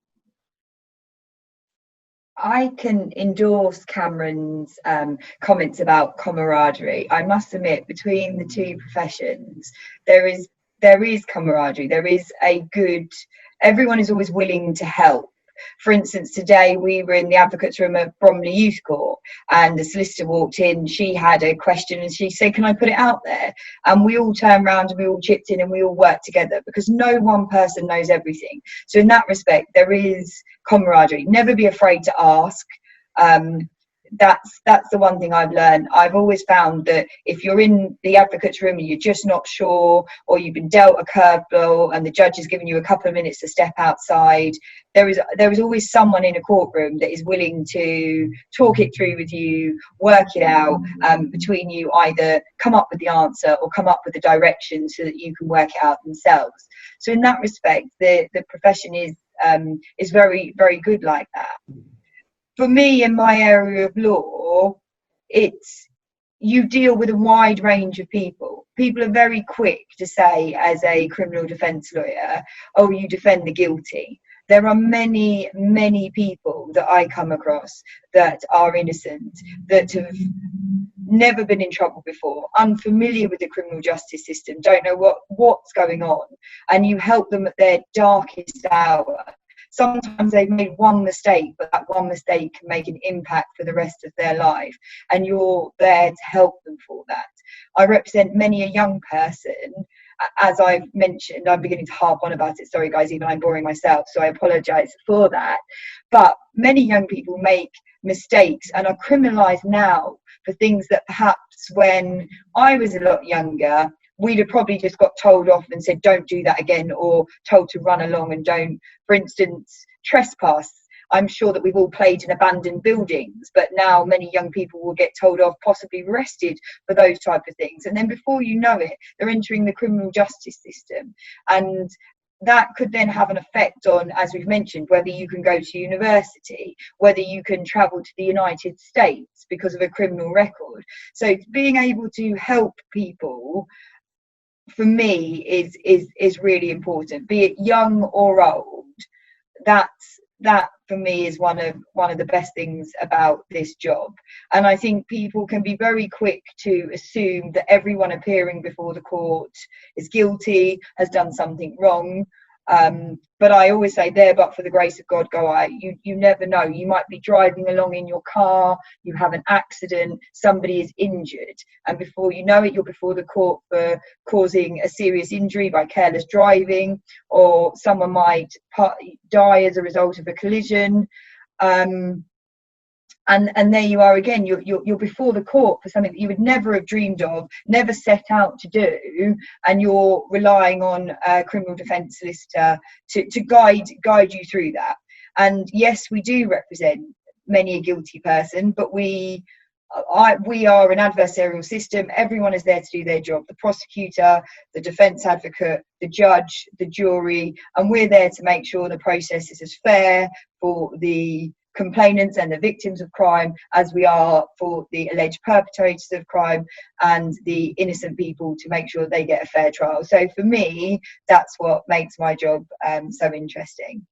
I can endorse Cameron's comments about camaraderie. I must admit, between the two professions, there is camaraderie. There is everyone is always willing to help. For instance, today we were in the advocates room at Bromley Youth Court, and the solicitor walked in. She had a question and she said, "Can I put it out there?" And we all turned around and we all chipped in and we all worked together, because no one person knows everything. So in that respect, there is camaraderie. Never be afraid to ask. That's the one thing I've learned. I've always found that if you're in the advocate's room and you're just not sure, or you've been dealt a curveball and the judge has given you a couple of minutes to step outside, there is always someone in a courtroom that is willing to talk it through with you, work it out between you, either come up with the answer or come up with the direction so that you can work it out themselves. So in that respect, the profession is very, very good like that. For me, in my area of law, you deal with a wide range of people. People are very quick to say, as a criminal defence lawyer, "Oh, you defend the guilty." There are many, many people that I come across that are innocent, that have never been in trouble before, unfamiliar with the criminal justice system, don't know what's going on, and you help them at their darkest hour. Sometimes they've made one mistake, but that one mistake can make an impact for the rest of their life, and you're there to help them for that. I represent many a young person. As I've mentioned, I'm beginning to harp on about it. Sorry, guys, even I'm boring myself, so I apologise for that. But many young people make mistakes and are criminalised now for things that perhaps when I was a lot younger, we'd have probably just got told off and said, "Don't do that again," or told to run along and don't. For instance, trespass. I'm sure that we've all played in abandoned buildings, but now many young people will get told off, possibly arrested for those type of things. And then before you know it, they're entering the criminal justice system. And that could then have an effect on, as we've mentioned, whether you can go to university, whether you can travel to the United States because of a criminal record. So being able to help people, for me, is really important, be it young or old. That for me is one of the best things about this job. And I think people can be very quick to assume that everyone appearing before the court is guilty, has done something wrong. But I always say, there but for the grace of God go I. You never know. You might be driving along in your car, you have an accident, somebody is injured, and before you know it, you're before the court for causing a serious injury by careless driving, or someone might die as a result of a collision. And there you are again, you're before the court for something that you would never have dreamed of, never set out to do, and you're relying on a criminal defence solicitor to guide you through that. And yes, we do represent many a guilty person, but we we are an adversarial system. Everyone is there to do their job. The prosecutor, the defence advocate, the judge, the jury, and we're there to make sure the process is as fair for the complainants and the victims of crime as we are for the alleged perpetrators of crime and the innocent people, to make sure they get a fair trial. So for me, that's what makes my job so interesting.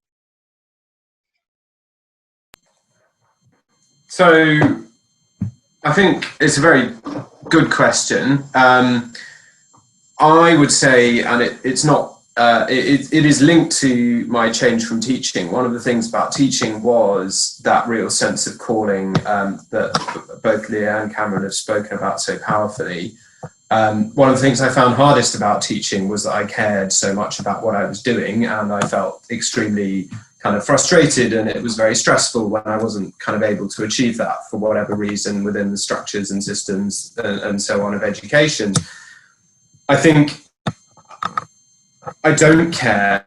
So I think it's a very good question. I would say, and it's not, it is linked to my change from teaching. One of the things about teaching was that real sense of calling that both Leah and Cameron have spoken about so powerfully. One of the things I found hardest about teaching was that I cared so much about what I was doing, and I felt extremely kind of frustrated, and it was very stressful when I wasn't kind of able to achieve that for whatever reason within the structures and systems and so on of education. I think I don't care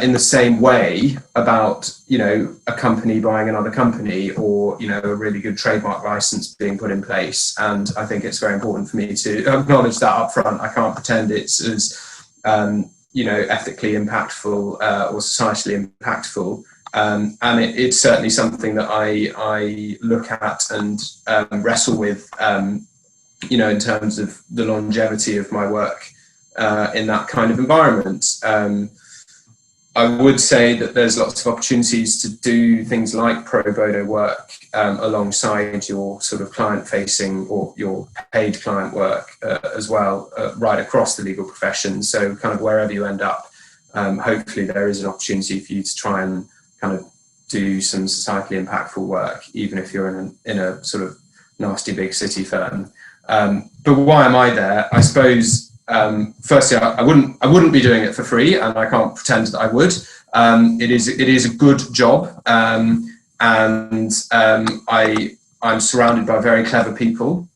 in the same way about, you know, a company buying another company, or, you know, a really good trademark license being put in place. And I think it's very important for me to acknowledge that up front. I can't pretend it's as you know, ethically impactful or societally impactful. And it's certainly something that I look at and wrestle with, you know, in terms of the longevity of my work in that kind of environment. I would say that there's lots of opportunities to do things like pro bono work alongside your sort of client-facing or your paid client work as well, right across the legal profession. So kind of wherever you end up, hopefully there is an opportunity for you to try and kind of do some societally impactful work, even if you're in a sort of nasty big city firm. But why am I there? I suppose, firstly, I wouldn't be doing it for free, and I can't pretend that I would. It is a good job, and I'm surrounded by very clever people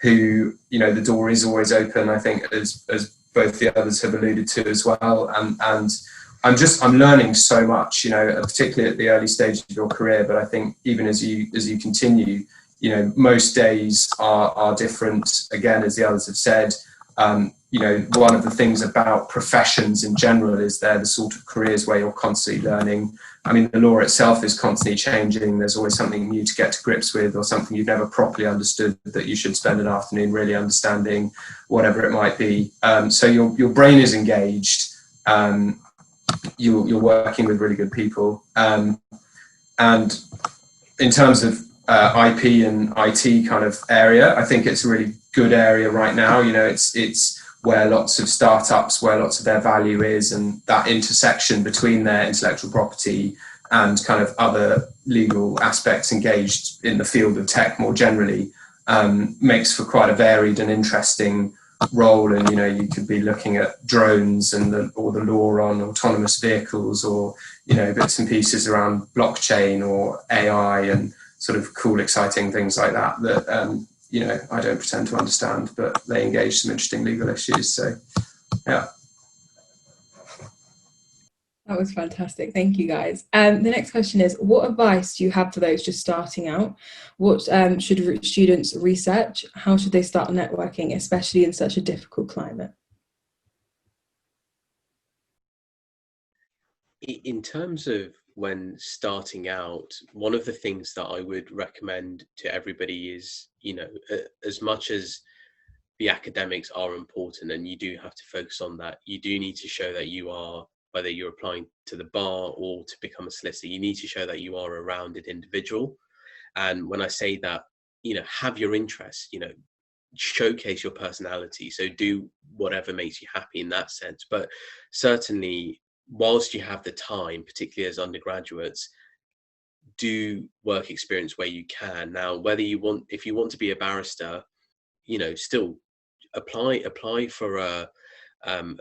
who, you know, the door is always open, I think, as both the others have alluded to as well. And I'm learning so much, you know, particularly at the early stage of your career. But I think even as you continue, you know, most days are different. Again, as the others have said, you know, one of the things about professions in general is they're the sort of careers where you're constantly learning. I mean, the law itself is constantly changing. There's always something new to get to grips with, or something you've never properly understood that you should spend an afternoon really understanding, whatever it might be. So your brain is engaged. You're working with really good people. And in terms of IP and IT kind of area, I think it's a really good area right now. You know, it's where lots of startups, where lots of their value is, and that intersection between their intellectual property and kind of other legal aspects engaged in the field of tech more generally makes for quite a varied and interesting role. And, you know, you could be looking at drones and the law on autonomous vehicles, or, you know, bits and pieces around blockchain or AI and sort of cool, exciting things like that, you know, I don't pretend to understand, but they engage some interesting legal issues. So, yeah. That was fantastic. Thank you, guys. The next question is, what advice do you have for those just starting out? What should students research? How should they start networking, especially in such a difficult climate? In terms of when starting out, one of the things that I would recommend to everybody is, you know, as much as the academics are important and you do have to focus on that, you do need to show that you are, whether you're applying to the bar or to become a solicitor, you need to show that you are a rounded individual. And when I say that, you know, have your interests, you know, showcase your personality. So do whatever makes you happy in that sense. But certainly, whilst you have the time, particularly as undergraduates, do work experience where you can. Now, if you want to be a barrister, you know, still apply for a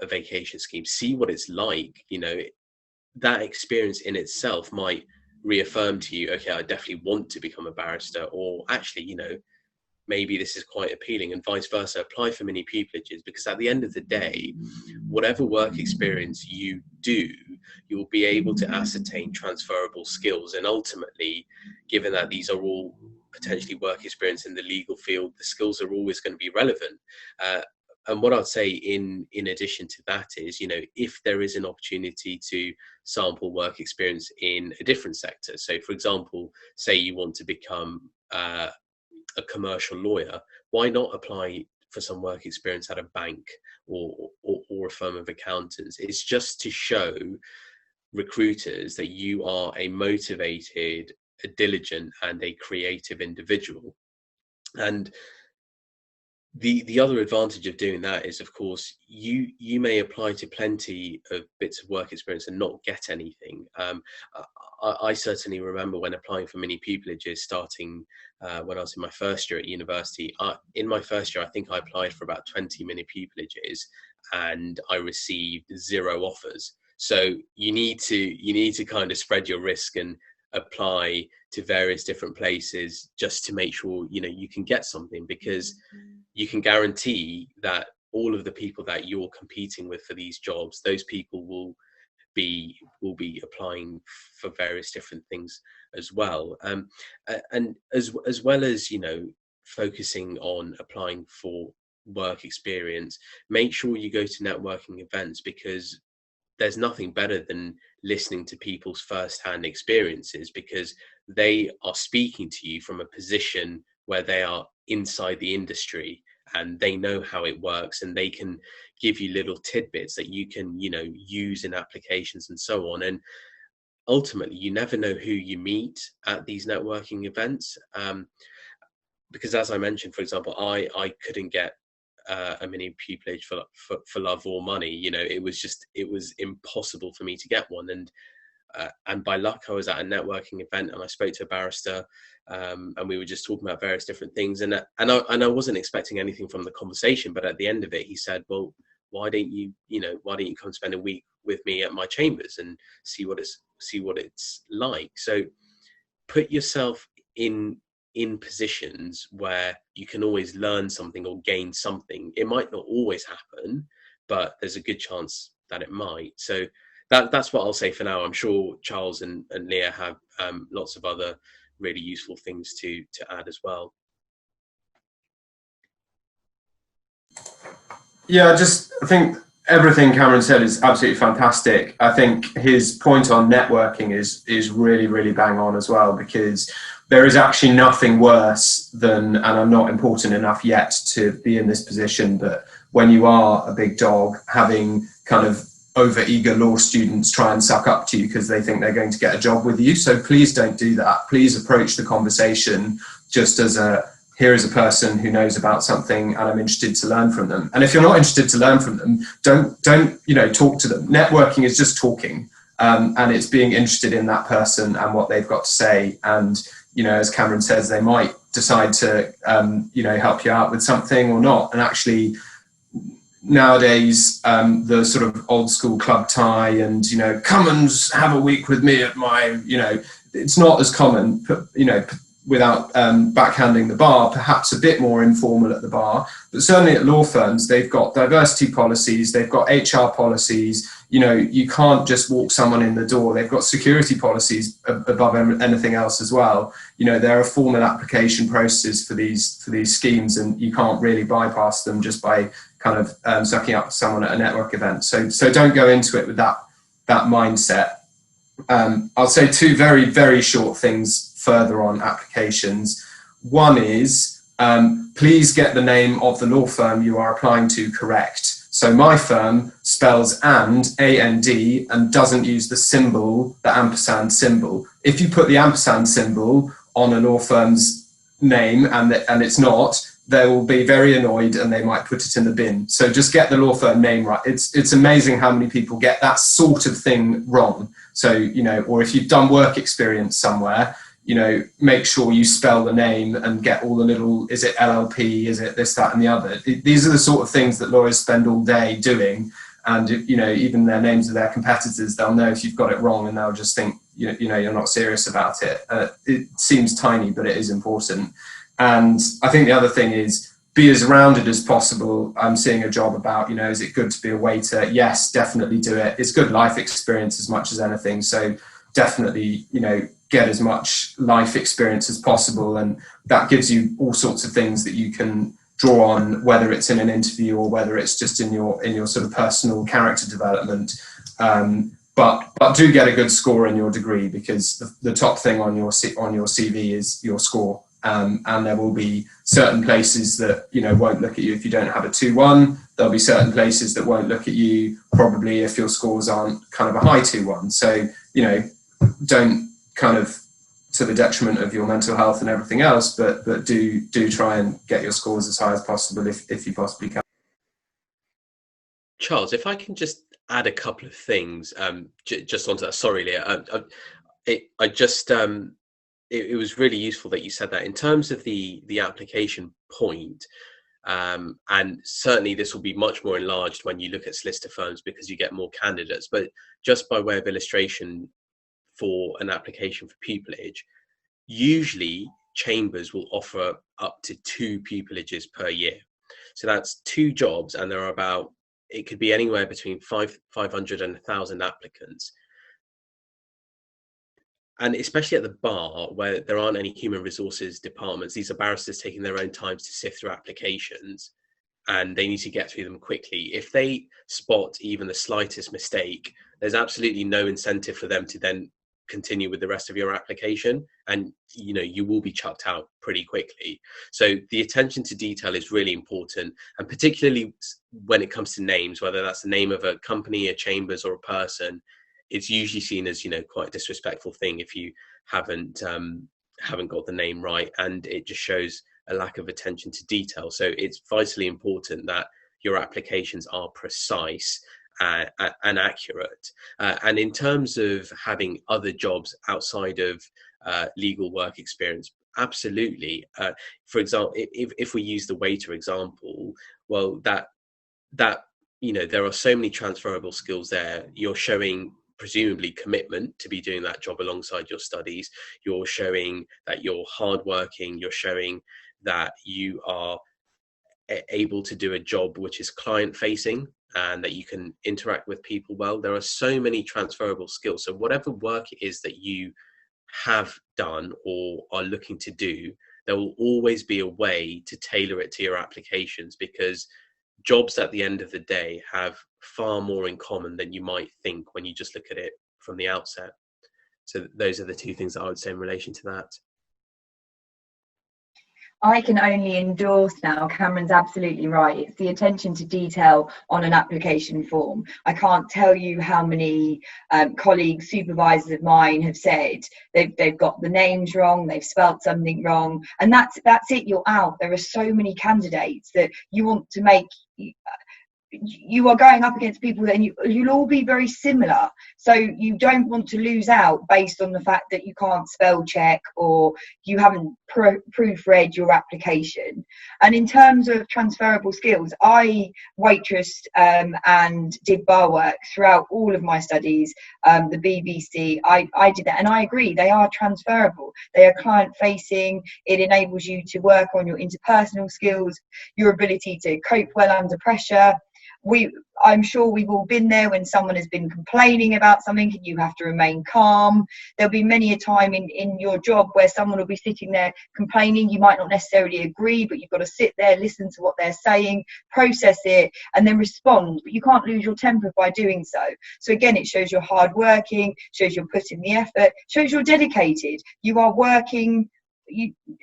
vacation scheme, see what it's like. You know, that experience in itself might reaffirm to you, okay, I definitely want to become a barrister, or actually, you know, maybe this is quite appealing, and vice versa. Apply for many pupilages, because at the end of the day, whatever work experience you do, you'll be able to ascertain transferable skills. And ultimately, given that these are all potentially work experience in the legal field, the skills are always going to be relevant. And what I'd say in addition to that is, if there is an opportunity to sample work experience in a different sector. So for example, say you want to become a commercial lawyer, why not apply for some work experience at a bank or a firm of accountants? It's just to show recruiters that you are a motivated, a diligent and a creative individual. And the other advantage of doing that is, of course, you may apply to plenty of bits of work experience and not get anything. I certainly remember when applying for mini pupilages starting when I was in my first year at university. In my first year, I think I applied for about 20 mini pupilages and I received 0 offers. So you need to kind of spread your risk and apply to various different places just to make sure you can get something, because you can guarantee that all of the people that you're competing with for these jobs, those people will be applying for various different things as well. And as well as focusing on applying for work experience, make sure you go to networking events, because there's nothing better than listening to people's first-hand experiences, because they are speaking to you from a position where they are inside the industry and they know how it works, and they can give you little tidbits that you can use in applications and so on. And ultimately, you never know who you meet at these networking events, because as I mentioned, for example, I couldn't get a mini pupillage for love or money. It was impossible for me to get one, and by luck I was at a networking event and I spoke to a barrister, and we were just talking about various different things, and I wasn't expecting anything from the conversation, but at the end of it he said, well, why don't you come spend a week with me at my chambers and see what it's like. So put yourself in positions where you can always learn something or gain something. It might not always happen, but there's a good chance that it might. So that's what I'll say for now. I'm sure Charles and Leah have lots of other really useful things to add as well. Yeah, I think everything Cameron said is absolutely fantastic. I think his point on networking is really, really bang on as well, because there is actually nothing worse than, and I'm not important enough yet to be in this position, but when you are a big dog, having kind of over-eager law students try and suck up to you because they think they're going to get a job with you. So please don't do that. Please approach the conversation just as here is a person who knows about something and I'm interested to learn from them. And if you're not interested to learn from them, don't talk to them. Networking is just talking, and it's being interested in that person and what they've got to say. And as Cameron says, they might decide to help you out with something or not. And actually nowadays, the sort of old school club tie and come and have a week with me at my it's not as common, without backhanding the bar, perhaps a bit more informal at the bar, but certainly at law firms, they've got diversity policies, they've got HR policies. You can't just walk someone in the door. They've got security policies above anything else as well. There are formal application processes for these schemes, and you can't really bypass them just by kind of sucking up someone at a network event. So don't go into it with that mindset. I'll say 2 very, very short things further on applications. One is, please get the name of the law firm you are applying to correct. So my firm spells A-N-D, and doesn't use the symbol, the ampersand symbol. If you put the ampersand symbol on a law firm's name and it's not, they will be very annoyed and they might put it in the bin. So just get the law firm name right. It's amazing how many people get that sort of thing wrong. So, or if you've done work experience somewhere, make sure you spell the name and get all the little, is it LLP, is it this, that, and the other. These are the sort of things that lawyers spend all day doing. And, even their names of their competitors, they'll know if you've got it wrong, and they'll just think, you're not serious about it. It seems tiny, but it is important. And I think the other thing is, be as rounded as possible. I'm seeing a job about, is it good to be a waiter? Yes, definitely do it. It's good life experience as much as anything. So definitely, get as much life experience as possible, and that gives you all sorts of things that you can draw on, whether it's in an interview or whether it's just in your sort of personal character development. But do get a good score in your degree, because the top thing on your CV is your score. And there will be certain places that, you know, won't look at you if you don't have a 2-1. There'll be certain places that won't look at you probably if your scores aren't kind of a high 2-1. So, you know, don't kind of to the detriment of your mental health and everything else, but do try and get your scores as high as possible if you possibly can. Charles, if I can just add a couple of things just onto that. Sorry, Leah. It was really useful that you said that in terms of the application point, and certainly this will be much more enlarged when you look at solicitor firms because you get more candidates. But just by way of illustration, for an application for pupillage, usually chambers will offer up to 2 pupillages per year. So that's 2 jobs, and there are about, it could be anywhere between 500 and 1,000 applicants. And especially at the bar, where there aren't any human resources departments, these are barristers taking their own time to sift through applications, and they need to get through them quickly. If they spot even the slightest mistake, there's absolutely no incentive for them to then continue with the rest of your application, and you know, you will be chucked out pretty quickly. So the attention to detail is really important, and particularly when it comes to names, whether that's the name of a company, a chambers, or a person, it's usually seen as, you know, quite a disrespectful thing if you haven't got the name right, and it just shows a lack of attention to detail. So it's vitally important that your applications are precise and accurate. And in terms of having other jobs outside of legal work experience, absolutely. For example, if we use the waiter example, well, that you know, there are so many transferable skills there. You're showing presumably commitment to be doing that job alongside your studies. You're showing that you're hardworking. You're showing that you are able to do a job which is client facing, and that you can interact with people well. There are so many transferable skills. So whatever work it is that you have done or are looking to do, there will always be a way to tailor it to your applications, because jobs at the end of the day have far more in common than you might think when you just look at it from the outset. So those are the 2 things that I would say in relation to that. I can only endorse now. Cameron's absolutely right. It's the attention to detail on an application form. I can't tell you how many colleagues, supervisors of mine have said they've got the names wrong, they've spelt something wrong, and that's it, you're out. There are so many candidates that you want to make. You are going up against people that you'll all be very similar, so you don't want to lose out based on the fact that you can't spell check or you haven't proofread your application. And in terms of transferable skills, I waitressed and did bar work throughout all of my studies, the BBC. I did that, and I agree, they are transferable. They are client facing. It enables you to work on your interpersonal skills, your ability to cope well under pressure. I'm sure we've all been there when someone has been complaining about something and you have to remain calm. There'll be many a time in your job where someone will be sitting there complaining. You might not necessarily agree, but you've got to sit there, listen to what they're saying, process it, and then respond. But you can't lose your temper by doing so. So again, it shows you're hardworking, shows you're putting the effort, shows you're dedicated. You are working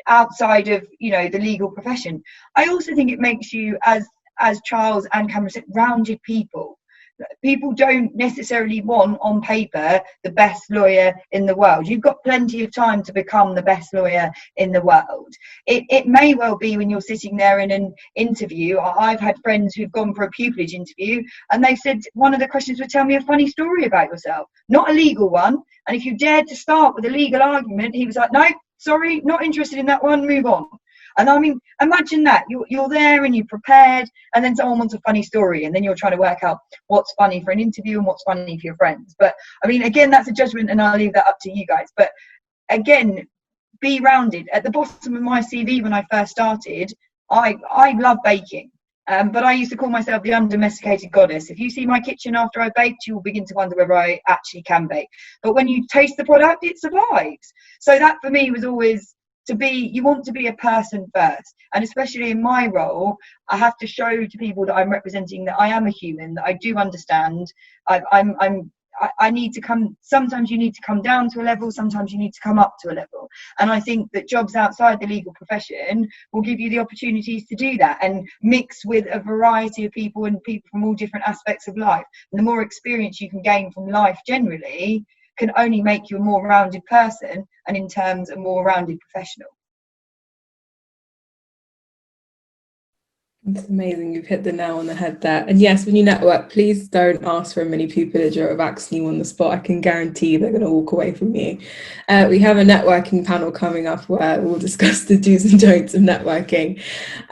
outside of, you know, the legal profession. I also think it makes you, as Charles and Cameron said, rounded people. People don't necessarily want on paper the best lawyer in the world. You've got plenty of time to become the best lawyer in the world. It may well be when you're sitting there in an interview. I've had friends who've gone for a pupillage interview and they've said one of the questions was, tell me a funny story about yourself, not a legal one. And if you dared to start with a legal argument, he was like, no, sorry, not interested in that one, move on. And I mean, imagine that you're there and you're prepared, and then someone wants a funny story, and then you're trying to work out what's funny for an interview and what's funny for your friends. But I mean, again, that's a judgment, and I'll leave that up to you guys. But again, be rounded. At the bottom of my CV when I first started, I love baking, But I used to call myself the undomesticated goddess. If you see my kitchen after I baked, you will begin to wonder whether I actually can bake. But when you taste the product, it survives. So that for me was always you want to be a person first. And especially in my role, I have to show to people that I'm representing that I am a human, that I do understand. I need to come, sometimes you need to come down to a level, sometimes you need to come up to a level. And I think that jobs outside the legal profession will give you the opportunities to do that and mix with a variety of people and people from all different aspects of life. And the more experience you can gain from life generally can only make you a more rounded person, and in terms a more rounded professional. It's amazing. You've hit the nail on the head there. And yes, when you network, please don't ask for a mini pupillage or vaccine on the spot. I can guarantee they're going to walk away from you. We have a networking panel coming up where we'll discuss the do's and don'ts of networking.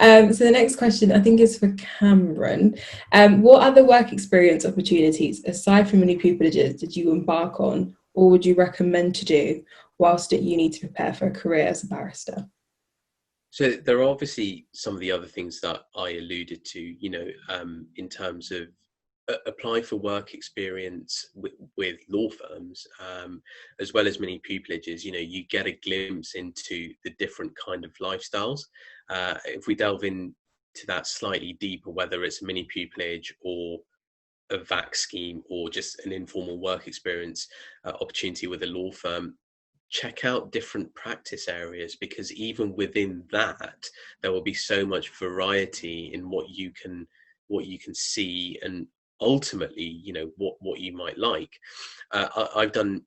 So the next question, I think, is for Cameron. What other work experience opportunities, aside from mini pupillages, did you embark on or would you recommend to do whilst at uni to prepare for a career as a barrister? So there are obviously some of the other things that I alluded to, in terms of apply for work experience with law firms, as well as many pupillages. You get a glimpse into the different kind of lifestyles. If we delve into that slightly deeper, whether it's a mini pupillage or a VAC scheme or just an informal work experience opportunity with a law firm, check out different practice areas, because even within that there will be so much variety in what you can see, and ultimately what you might like. I've done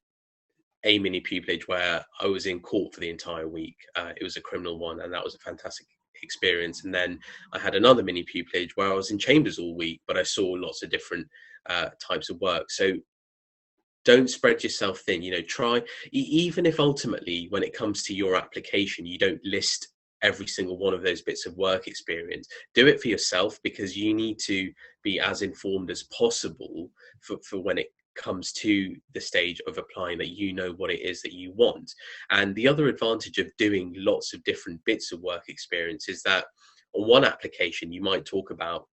a mini pupillage where I was in court for the entire week. It was a criminal one, and that was a fantastic experience. And then I had another mini pupillage where I was in chambers all week, but I saw lots of different types of work. So don't spread yourself thin. Try, even if ultimately when it comes to your application you don't list every single one of those bits of work experience, do it for yourself, because you need to be as informed as possible for when it comes to the stage of applying, that you know what it is that you want. And the other advantage of doing lots of different bits of work experience is that on one application you might talk about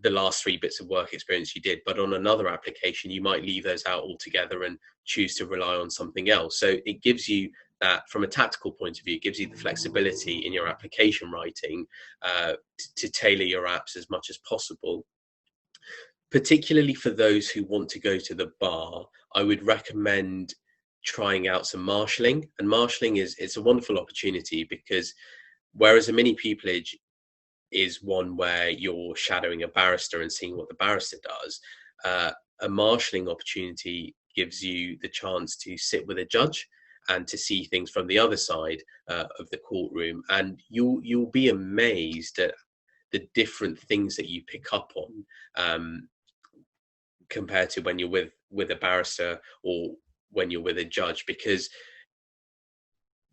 the last 3 bits of work experience you did, but on another application you might leave those out altogether and choose to rely on something else. So it gives you that, from a tactical point of view, it gives you the flexibility in your application writing to tailor your apps as much as possible. Particularly for those who want to go to the bar, I would recommend trying out some marshalling. And marshalling it's a wonderful opportunity, because whereas a mini pupillage is one where you're shadowing a barrister and seeing what the barrister does, a marshalling opportunity gives you the chance to sit with a judge and to see things from the other side of the courtroom, and you'll be amazed at the different things that you pick up on, compared to when you're with a barrister or when you're with a judge, because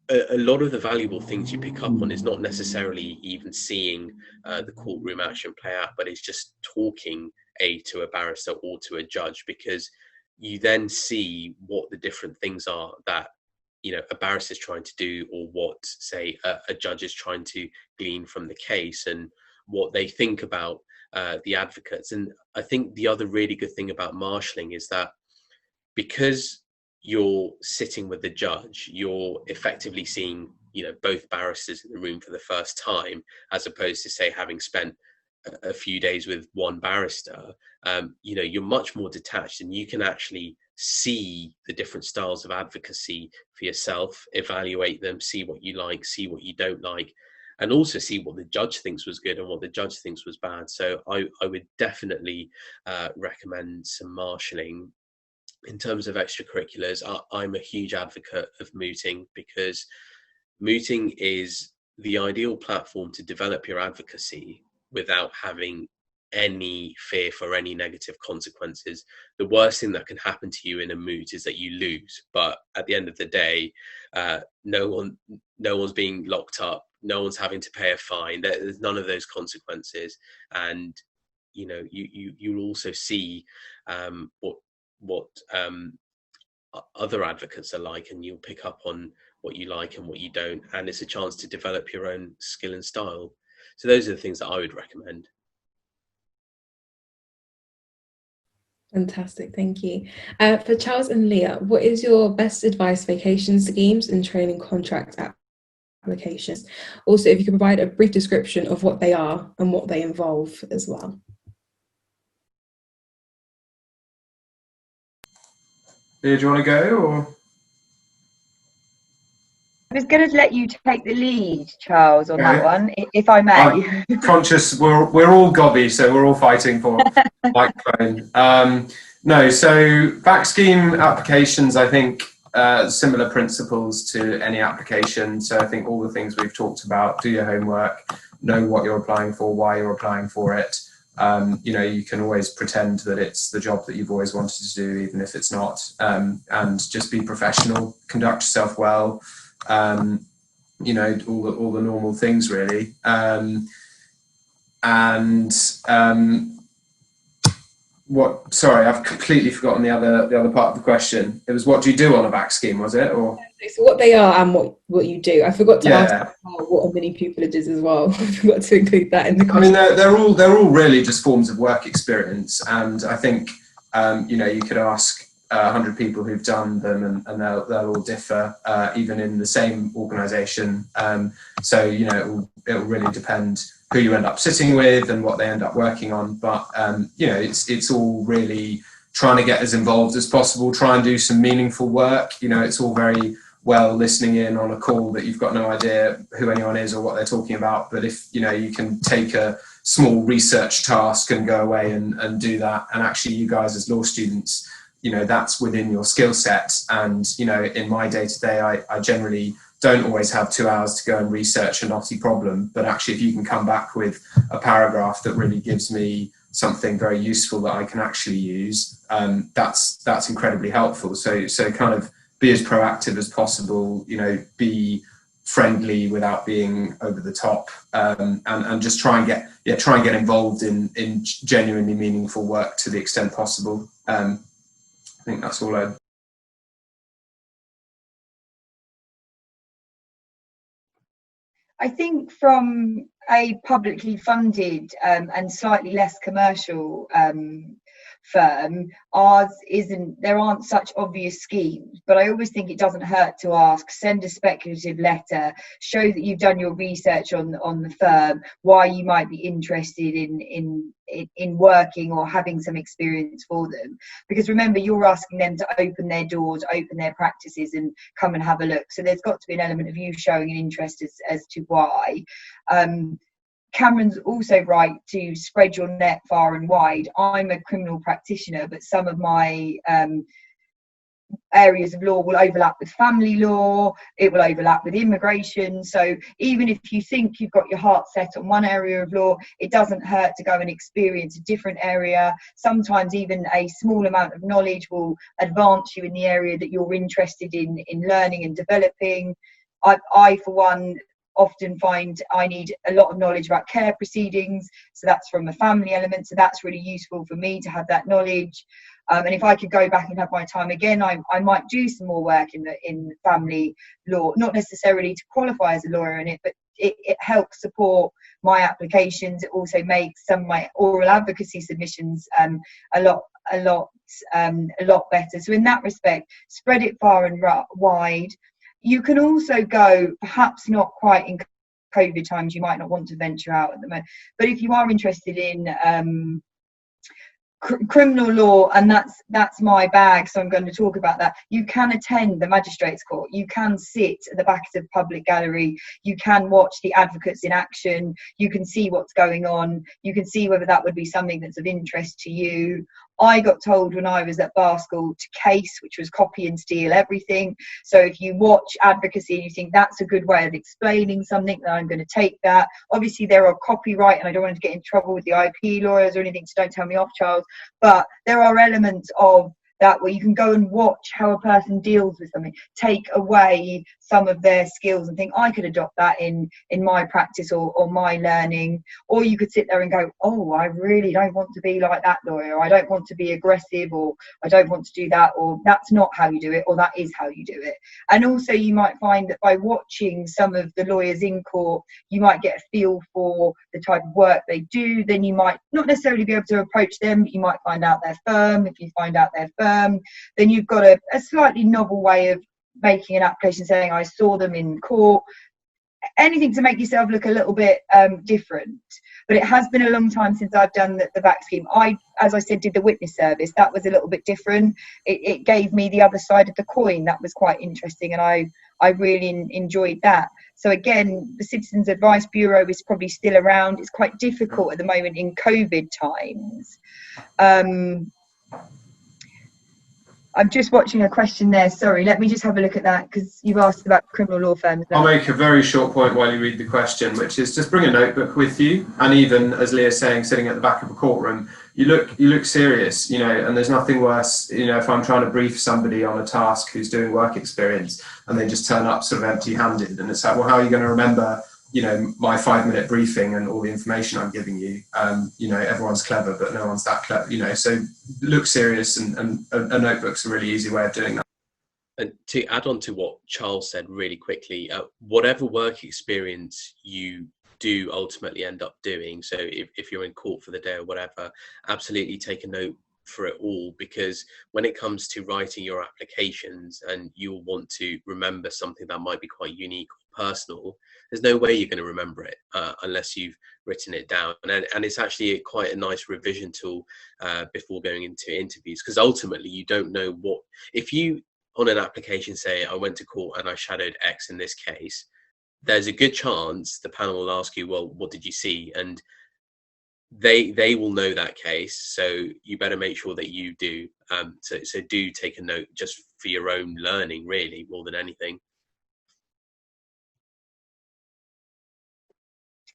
a lot of the valuable things you pick up on is not necessarily even seeing the courtroom action play out, but it's just talking to a barrister or to a judge, because you then see what the different things are that a barrister is trying to do, or what, say, a judge is trying to glean from the case, and what they think about the advocates. And I think the other really good thing about marshalling is that because you're sitting with the judge, you're effectively seeing both barristers in the room for the first time, as opposed to, say, having spent a few days with one barrister. You're much more detached, and you can actually see the different styles of advocacy for yourself, evaluate them, see what you like, see what you don't like, and also see what the judge thinks was good and what the judge thinks was bad. So I would definitely recommend some marshalling. In terms of extracurriculars, I'm a huge advocate of mooting, because mooting is the ideal platform to develop your advocacy without having any fear for any negative consequences. The worst thing that can happen to you in a moot is that you lose, but at the end of the day, no one's being locked up, no one's having to pay a fine, there's none of those consequences. And you'll also see what other advocates are like, and you'll pick up on what you like and what you don't, and it's a chance to develop your own skill and style. So those are the things that I would recommend. Fantastic, thank you. For Charles and Leah, what is your best advice vacation schemes and training contract applications? Also, if you could provide a brief description of what they are and what they involve as well. Leah, do you want to go, or? I was going to let you take the lead, Charles, on that Okay. one, if I may. I'm conscious we're all gobby, so we're all fighting for microphone. No, so back scheme applications, I think similar principles to any application. So I think all the things we've talked about: do your homework, know what you're applying for, why you're applying for it. You know, you can always pretend that it's the job that you've always wanted to do, even if it's not. And just be professional, conduct yourself well. You know, all the normal things really. What? Sorry, I've completely forgotten the other part of the question. It was, what do you do on a back scheme? Was it, or? So what they are and what you do. I forgot to ask Yeah. what are mini pupilages as well. I forgot to include that in the I mean, question. they're all really just forms of work experience, and I think you know, you could ask 100 people who've done them, and they'll all differ, even in the same organisation. So you know, it'll really depend who you end up sitting with and what they end up working on. But you know, it's all really trying to get as involved as possible. Try and do some meaningful work. You know, it's all very well listening in on a call that you've got no idea who anyone is or what they're talking about. But if you know, you can take a small research task and go away and do that, and actually you guys as law students, you know, that's within your skill set. And you know, in my day-to-day, I generally don't always have 2 hours to go and research a knotty problem, but actually if you can come back with a paragraph that really gives me something very useful that I can actually use, that's incredibly helpful. So kind of be as proactive as possible, you know, be friendly without being over the top, and just try and get involved in genuinely meaningful work to the extent possible. I think that's all I think from a publicly funded and slightly less commercial firm, ours isn't, there aren't such obvious schemes, but I always think it doesn't hurt to ask. Send a speculative letter, show that you've done your research on the firm, why you might be interested in working or having some experience for them, because remember, you're asking them to open their doors, open their practices and come and have a look. So there's got to be an element of you showing an interest as to why. Cameron's also right to spread your net far and wide. I'm a criminal practitioner, but some of my areas of law will overlap with family law, it will overlap with immigration. So even if you think you've got your heart set on one area of law, it doesn't hurt to go and experience a different area. Sometimes even a small amount of knowledge will advance you in the area that you're interested in learning and developing. I for one, often find I need a lot of knowledge about care proceedings, so that's from a family element, so that's really useful for me to have that knowledge. And if I could go back and have my time again, I might do some more work in family law, not necessarily to qualify as a lawyer in it, but it helps support my applications. It also makes some of my oral advocacy submissions a lot better. So in that respect, spread it far and wide. You can also go, perhaps not quite in COVID times, you might not want to venture out at the moment, but if you are interested in criminal law, and that's my bag, so I'm going to talk about that, you can attend the magistrates court, you can sit at the back of the public gallery, you can watch the advocates in action, you can see what's going on, you can see whether that would be something that's of interest to you. I got told when I was at bar school to case, which was copy and steal everything. So if you watch advocacy and you think that's a good way of explaining something, then I'm going to take that. Obviously there are copyright, and I don't want to get in trouble with the IP lawyers or anything, so don't tell me off, Charles, but there are elements of that where you can go and watch how a person deals with something, take away some of their skills and think, I could adopt that in my practice or my learning. Or you could sit there and go, oh, I really don't want to be like that lawyer, I don't want to be aggressive, or I don't want to do that, or that's not how you do it, or that is how you do it. And also you might find that by watching some of the lawyers in court, you might get a feel for the type of work they do. Then you might not necessarily be able to approach them, but you might find out their firm. If you find out their firm, then you've got a slightly novel way of making an application, saying I saw them in court. Anything to make yourself look a little bit different. But it has been a long time since I've done the back scheme. I, as I said, did the witness service. That was a little bit different. It gave me the other side of the coin. That was quite interesting, and I really enjoyed that. So again, the Citizens Advice Bureau is probably still around. It's quite difficult at the moment in COVID times. I'm just watching a question there. Sorry, let me just have a look at that, because you've asked about criminal law firms. I'll make a very short point while you read the question, which is just bring a notebook with you. And even, as Leah's saying, sitting at the back of a courtroom, you look serious, you know, and there's nothing worse, you know, if I'm trying to brief somebody on a task who's doing work experience and they just turn up sort of empty-handed, and it's like, well, how are you going to remember, you know, my 5-minute briefing and all the information I'm giving you? You know, everyone's clever, but no one's that clever, you know, so look serious, and a notebook's a really easy way of doing that. And to add on to what Charles said really quickly, whatever work experience you do ultimately end up doing, so if you're in court for the day or whatever, absolutely take a note for it all, because when it comes to writing your applications and you'll want to remember something that might be quite unique or personal, there's no way you're going to remember it unless you've written it down. And it's actually quite a nice revision tool before going into interviews, because ultimately you don't know what, if you on an application say I went to court and I shadowed X in this case, there's a good chance the panel will ask you, well, what did you see? And they will know that case, so you better make sure that you do. So do take a note, just for your own learning, really, more than anything.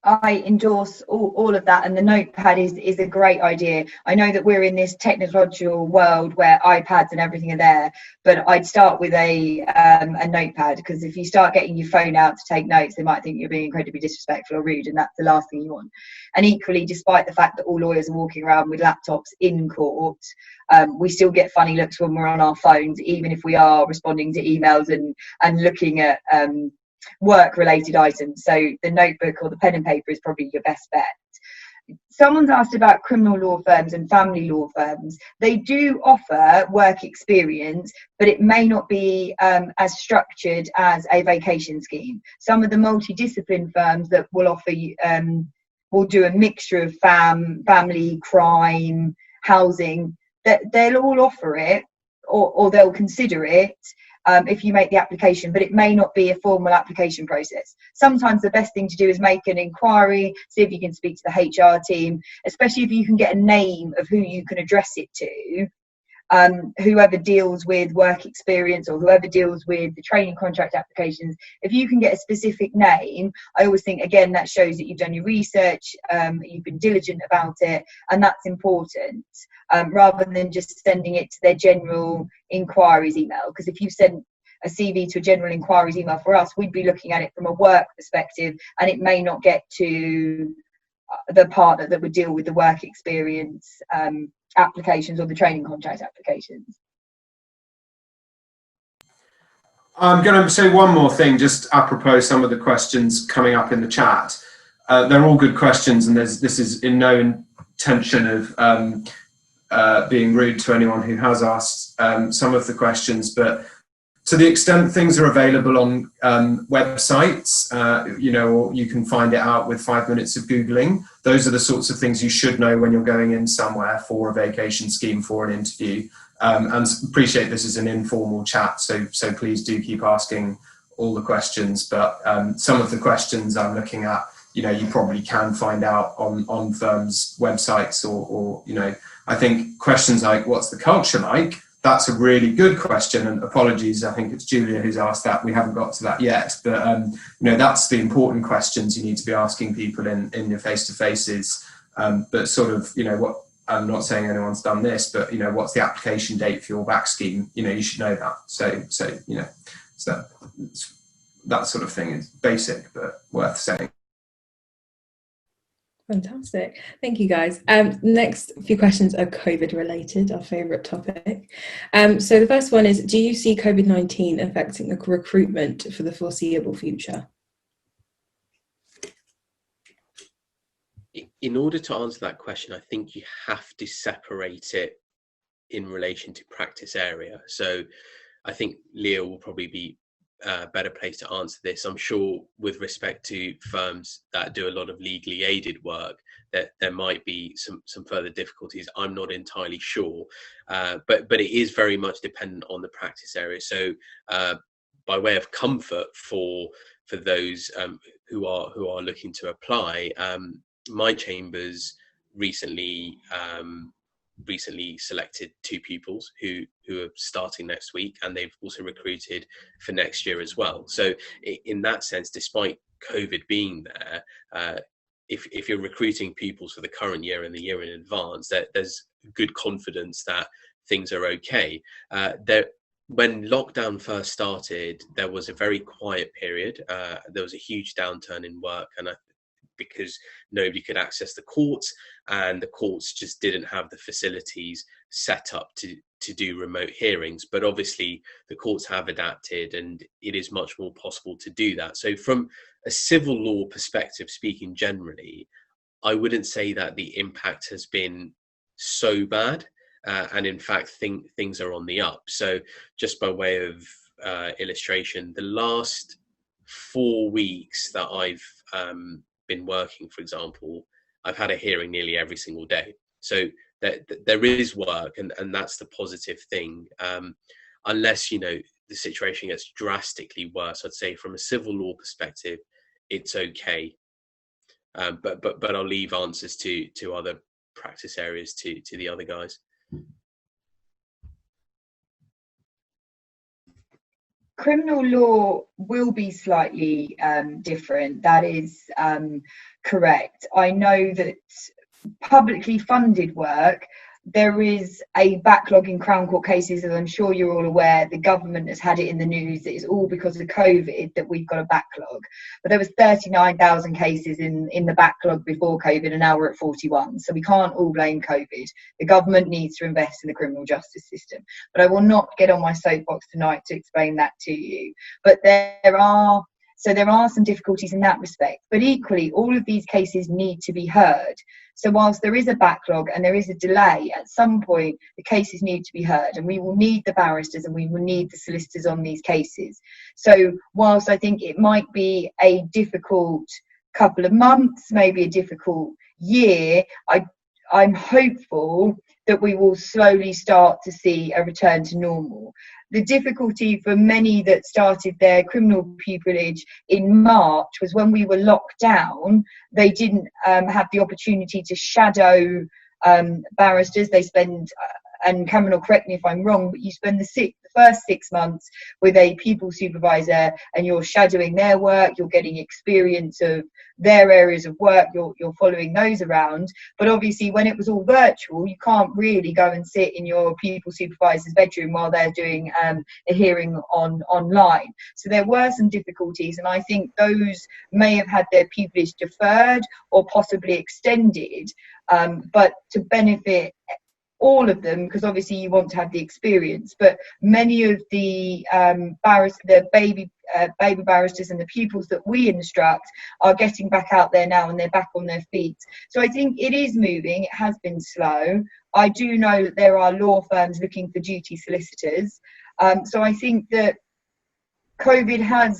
I endorse all of that, and the notepad is a great idea. I know that we're in this technological world where iPads and everything are there, but I'd start with a notepad, because if you start getting your phone out to take notes, they might think you're being incredibly disrespectful or rude, and that's the last thing you want. And equally, despite the fact that all lawyers are walking around with laptops in court, we still get funny looks when we're on our phones, even if we are responding to emails and looking at work related items. So the notebook or the pen and paper is probably your best bet. Someone's asked about criminal law firms and family law firms. They do offer work experience, but it may not be as structured as a vacation scheme. Some of the multidiscipline firms that will offer you will do a mixture of family, crime, housing. That they'll all offer it, or they'll consider it if you make the application, but it may not be a formal application process. Sometimes the best thing to do is make an inquiry, see if you can speak to the HR team, especially if you can get a name of who you can address it to. Whoever deals with work experience or whoever deals with the training contract applications, if you can get a specific name, I always think, again, that shows that you've done your research, you've been diligent about it, and that's important, rather than just sending it to their general inquiries email. Because if you send a CV to a general inquiries email for us, we'd be looking at it from a work perspective, and it may not get to the partner that would deal with the work experience applications or the training contract applications. I'm going to say one more thing, just apropos some of the questions coming up in the chat. They're all good questions, and this is in no intention of being rude to anyone who has asked some of the questions, but to the extent things are available on websites, you know, or you can find it out with 5 minutes of Googling, those are the sorts of things you should know when you're going in somewhere for a vacation scheme, for an interview. And appreciate this is an informal chat, so please do keep asking all the questions. But some of the questions I'm looking at, you know, you probably can find out on firms' websites, or you know, I think questions like what's the culture like? That's a really good question, and apologies, I think it's Julia who's asked that. We haven't got to that yet, but you know, that's the important questions you need to be asking people in your face-to-faces. But sort of, you know, what I'm not saying anyone's done this, but, you know, what's the application date for your back scheme? You know, you should know that. So you know, so that sort of thing is basic, but worth saying. Fantastic. Thank you, guys. Next few questions are COVID related, our favourite topic. So the first one is, do you see COVID-19 affecting the recruitment for the foreseeable future? In order to answer that question, I think you have to separate it in relation to practice area. So I think Leah will probably be better placed to answer this. I'm sure with respect to firms that do a lot of legally aided work, that there might be some further difficulties. I'm not entirely sure, but it is very much dependent on the practice area. So by way of comfort for those who are looking to apply, my chambers recently selected 2 pupils who are starting next week, and they've also recruited for next year as well. So in that sense, despite COVID being there, if you're recruiting pupils for the current year and the year in advance, there's good confidence that things are okay. When lockdown first started, there was a very quiet period. There was a huge downturn in work, and because nobody could access the courts, and the courts just didn't have the facilities set up to do remote hearings. But obviously the courts have adapted, and it is much more possible to do that. So from a civil law perspective, speaking generally, I wouldn't say that the impact has been so bad, and in fact things are on the up. So just by way of illustration, the last 4 weeks that I've been working, for example, I've had a hearing nearly every single day. So there is work, and that's the positive thing. Unless, you know, the situation gets drastically worse, I'd say from a civil law perspective, it's okay. But I'll leave answers to other practice areas to the other guys. Criminal law will be slightly different. That is correct. I know that publicly funded work, there is a backlog in Crown Court cases, as I'm sure you're all aware. The government has had it in the news that it's all because of COVID that we've got a backlog. But there was 39,000 cases in the backlog before COVID, and now we're at 41. So we can't all blame COVID. The government needs to invest in the criminal justice system. But I will not get on my soapbox tonight to explain that to you. But there are some difficulties in that respect. But equally, all of these cases need to be heard. So whilst there is a backlog and there is a delay, at some point the cases need to be heard, and we will need the barristers and we will need the solicitors on these cases. So whilst I think it might be a difficult couple of months, maybe a difficult year, I'm hopeful that we will slowly start to see a return to normal. The difficulty for many that started their criminal pupillage in March was when we were locked down, they didn't have the opportunity to shadow barristers. They spend, and Cameron will correct me if I'm wrong, but you spend the first 6 months with a pupil supervisor, and you're shadowing their work, you're getting experience of their areas of work, you're following those around. But obviously when it was all virtual, you can't really go and sit in your pupil supervisor's bedroom while they're doing a hearing online. So there were some difficulties, and I think those may have had their pupillage deferred or possibly extended, but to benefit all of them, because obviously you want to have the experience. But many of the baby barristers and the pupils that we instruct are getting back out there now, and they're back on their feet. So I think it is moving. It has been slow. I do know that there are law firms looking for duty solicitors. So I think that COVID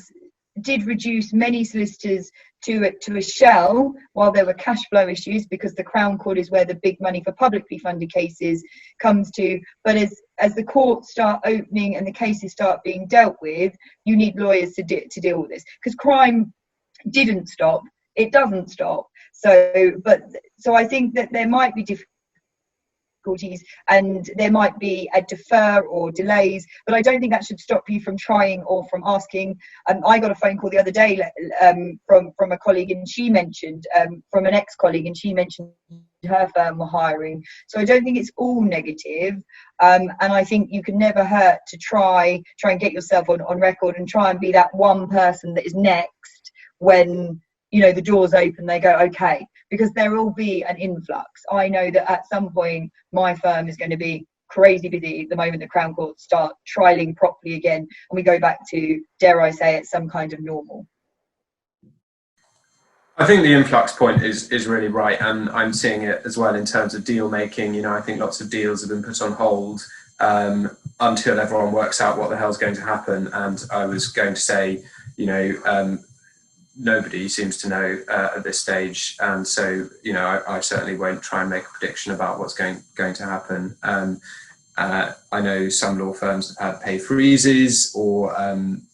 did reduce many solicitors to a shell while there were cash flow issues, because the Crown Court is where the big money for publicly funded cases comes to. But as the courts start opening and the cases start being dealt with, you need lawyers to deal with this, because crime didn't stop. It doesn't stop. So I think that there might be difficulties, and there might be a defer or delays, but I don't think that should stop you from trying or from asking. I got a phone call the other day from a colleague, and she mentioned from an ex-colleague, and she mentioned her firm were hiring. So I don't think it's all negative, and I think you can never hurt to try and get yourself on record and try and be that one person that is next when, you know, the doors open, they go, okay, because there will be an influx. I know that at some point my firm is going to be crazy busy the moment the Crown Courts start trialling properly again, and we go back to, dare I say it, some kind of normal. I think the influx point is really right, and I'm seeing it as well in terms of deal making. You know, I think lots of deals have been put on hold until everyone works out what the hell's going to happen. And I was going to say, you know, nobody seems to know at this stage, and so, you know, I certainly won't try and make a prediction about what's going to happen. I know some law firms have had pay freezes or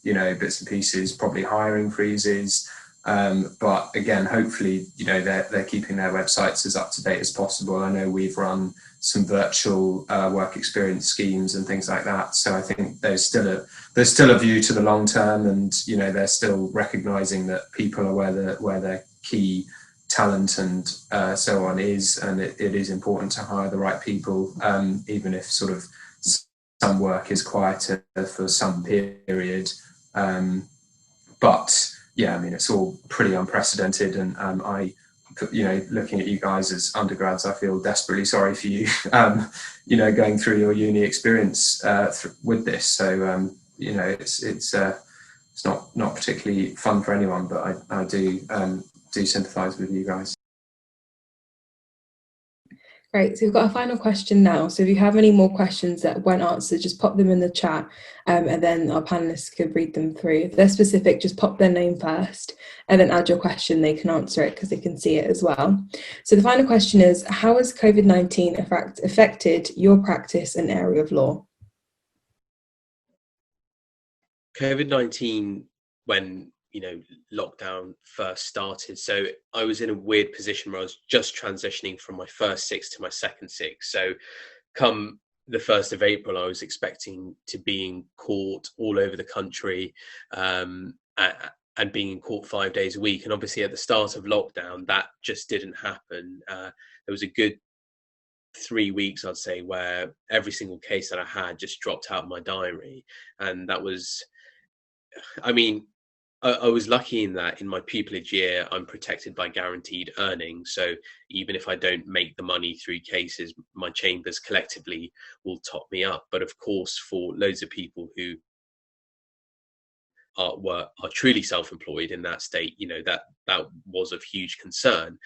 you know, bits and pieces, probably hiring freezes. But again, hopefully, you know, they're keeping their websites as up to date as possible. I know we've run some virtual work experience schemes and things like that. So I think there's still a view to the long term, and, you know, they're still recognising that people are where their key talent and so on is, and it is important to hire the right people, even if sort of some work is quieter for some period. But yeah, I mean, it's all pretty unprecedented, and you know, looking at you guys as undergrads, I feel desperately sorry for you, you know, going through your uni experience with this. So, you know, it's not particularly fun for anyone, but I do sympathise with you guys. Great, so we've got a final question now. So if you have any more questions that weren't answered, just pop them in the chat, and then our panelists could read them through. If they're specific, just pop their name first and then add your question. They can answer it because they can see it as well. So the final question is, how has COVID-19 affected your practice and area of law? COVID-19, when, you know, lockdown first started, so I was in a weird position where I was just transitioning from my first six to my second six. So come the 1st of April, I was expecting to be in court all over the country, and being in court 5 days a week. And obviously at the start of lockdown, that just didn't happen. There was a good 3 weeks, I'd say, where every single case that I had just dropped out of my diary. And that was, I mean, I was lucky in that in my pupillage year, I'm protected by guaranteed earnings. So even if I don't make the money through cases, my chambers collectively will top me up. But of course, for loads of people who are truly self-employed in that state, you know, that was of huge concern.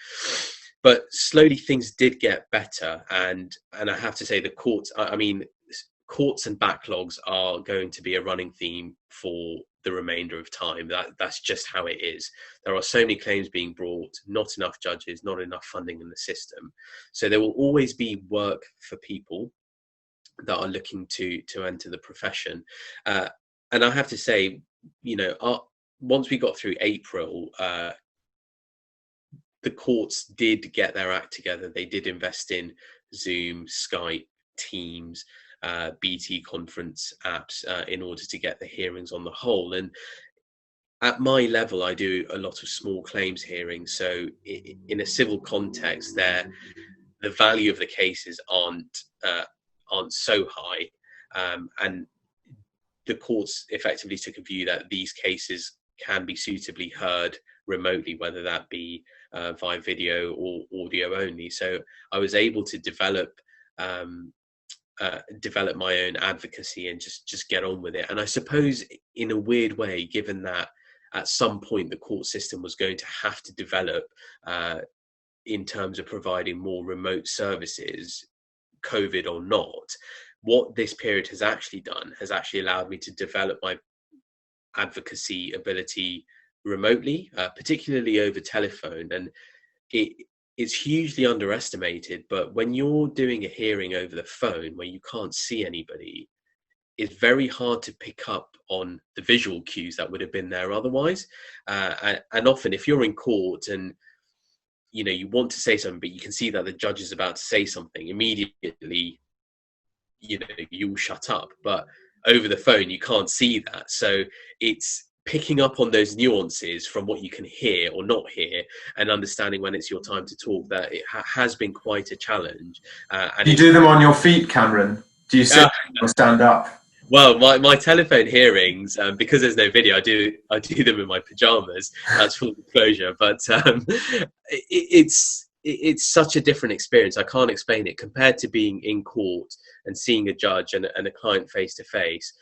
But slowly things did get better. And I have to say the courts, I mean, courts and backlogs are going to be a running theme for the remainder of time. That's just how it is. There are so many claims being brought, not enough judges, not enough funding in the system. So there will always be work for people that are looking to enter the profession. And I have to say, you know, once we got through April, the courts did get their act together. They did invest in Zoom, Skype, Teams, BT conference apps in order to get the hearings on the whole. And at my level, I do a lot of small claims hearings. So in a civil context, the value of the cases aren't so high, and the courts effectively took a view that these cases can be suitably heard remotely, whether that be via video or audio only. So I was able to develop my own advocacy and just get on with it. And I suppose in a weird way, given that at some point the court system was going to have to develop in terms of providing more remote services, COVID or not, what this period has actually done has actually allowed me to develop my advocacy ability remotely, particularly over telephone. And it's hugely underestimated, but when you're doing a hearing over the phone where you can't see anybody, it's very hard to pick up on the visual cues that would have been there otherwise. And often if you're in court and you know, you want to say something, but you can see that the judge is about to say something immediately, you know, you'll shut up. But over the phone, you can't see that. So it's picking up on those nuances from what you can hear or not hear, and understanding when it's your time to talk, that it has been quite a challenge. And Do you do them on your feet, Cameron? Do you sit or stand up? Well, my telephone hearings, because there's no video, I do them in my pajamas. That's full disclosure. But it's such a different experience. I can't explain it compared to being in court and seeing a judge and a client face to face.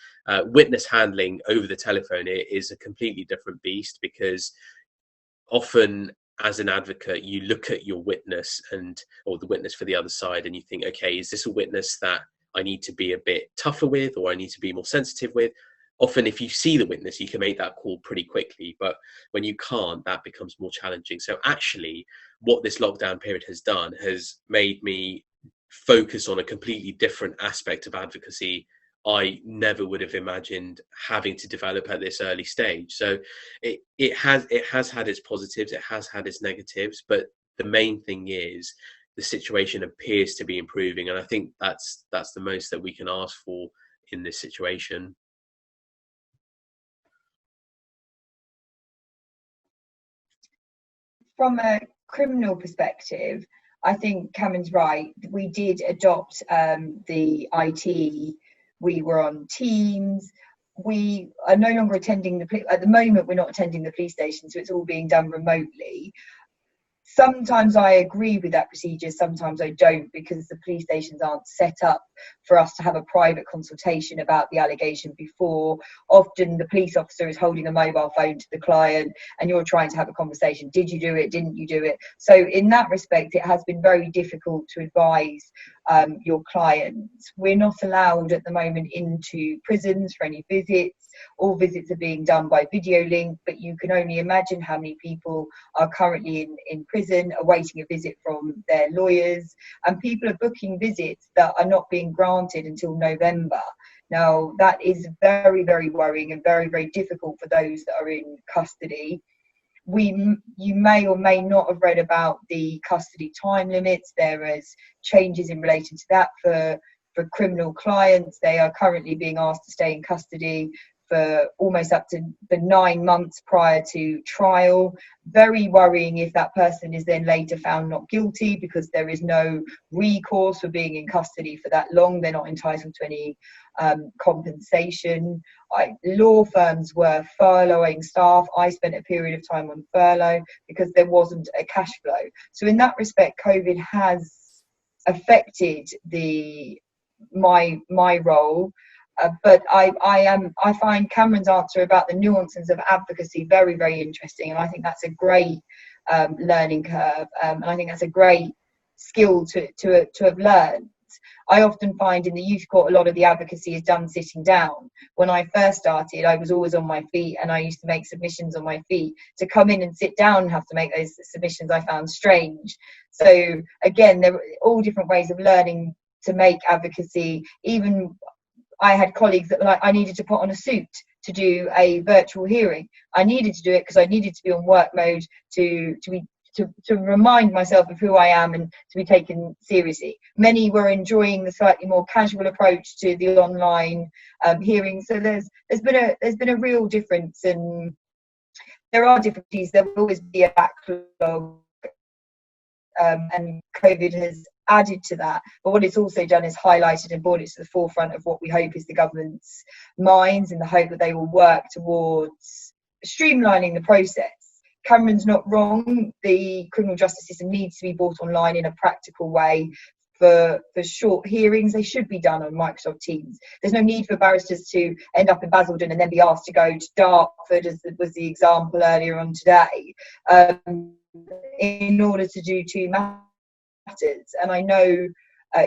Witness handling over the telephone is a completely different beast, because often as an advocate, you look at your witness or the witness for the other side, and you think, okay, is this a witness that I need to be a bit tougher with, or I need to be more sensitive with? Often if you see the witness, you can make that call pretty quickly, but when you can't, that becomes more challenging. So actually what this lockdown period has done has made me focus on a completely different aspect of advocacy I never would have imagined having to develop at this early stage. So it has had its positives, it has had its negatives, but the main thing is the situation appears to be improving, and I think that's the most that we can ask for in this situation. From a criminal perspective, I think Cameron's right. We did adopt the IT. We were on Teams. We are no longer attending at the moment, we're not attending the police station, so it's all being done remotely. Sometimes I agree with that procedure, sometimes I don't, because the police stations aren't set up for us to have a private consultation about the allegation before. Often the police officer is holding a mobile phone to the client and you're trying to have a conversation. Did you do it? Didn't you do it? So in that respect, it has been very difficult to advise your clients. We're not allowed at the moment into prisons for any visits. All visits are being done by video link, but you can only imagine how many people are currently in prison awaiting a visit from their lawyers, and people are booking visits that are not being granted until November. Now that is very, very worrying and very, very difficult for those that are in custody. You may or may not have read about the custody time limits. There is changes in relation to that for criminal clients. They are currently being asked to stay in custody for almost up to the 9 months prior to trial. Very worrying if that person is then later found not guilty, because there is no recourse for being in custody for that long. They're not entitled to any compensation. Law firms were furloughing staff. I spent a period of time on furlough because there wasn't a cash flow. So in that respect, COVID has affected my role. But I find Cameron's answer about the nuances of advocacy very, very interesting, and I think that's a great learning curve, and I think that's a great skill to have learned. I often find in the youth court a lot of the advocacy is done sitting down. When I first started, I was always on my feet, and I used to make submissions on my feet. To come in and sit down and have to make those submissions, I found strange. So again, there are all different ways of learning to make advocacy. Even I had colleagues that were like, I needed to put on a suit to do a virtual hearing. I needed to do it because I needed to be on work mode to remind myself of who I am and to be taken seriously. Many were enjoying the slightly more casual approach to the online hearing. So there's been a real difference, and there are difficulties. There will always be a backlog, and COVID has added to that, but what it's also done is highlighted and brought it to the forefront of what we hope is the government's minds, in the hope that they will work towards streamlining the process. Cameron's not wrong. The criminal justice system needs to be brought online in a practical way. For short hearings, they should be done on Microsoft Teams. There's no need for barristers to end up in Basildon and then be asked to go to Dartford, as was the example earlier on today, in order to do two matters. And I know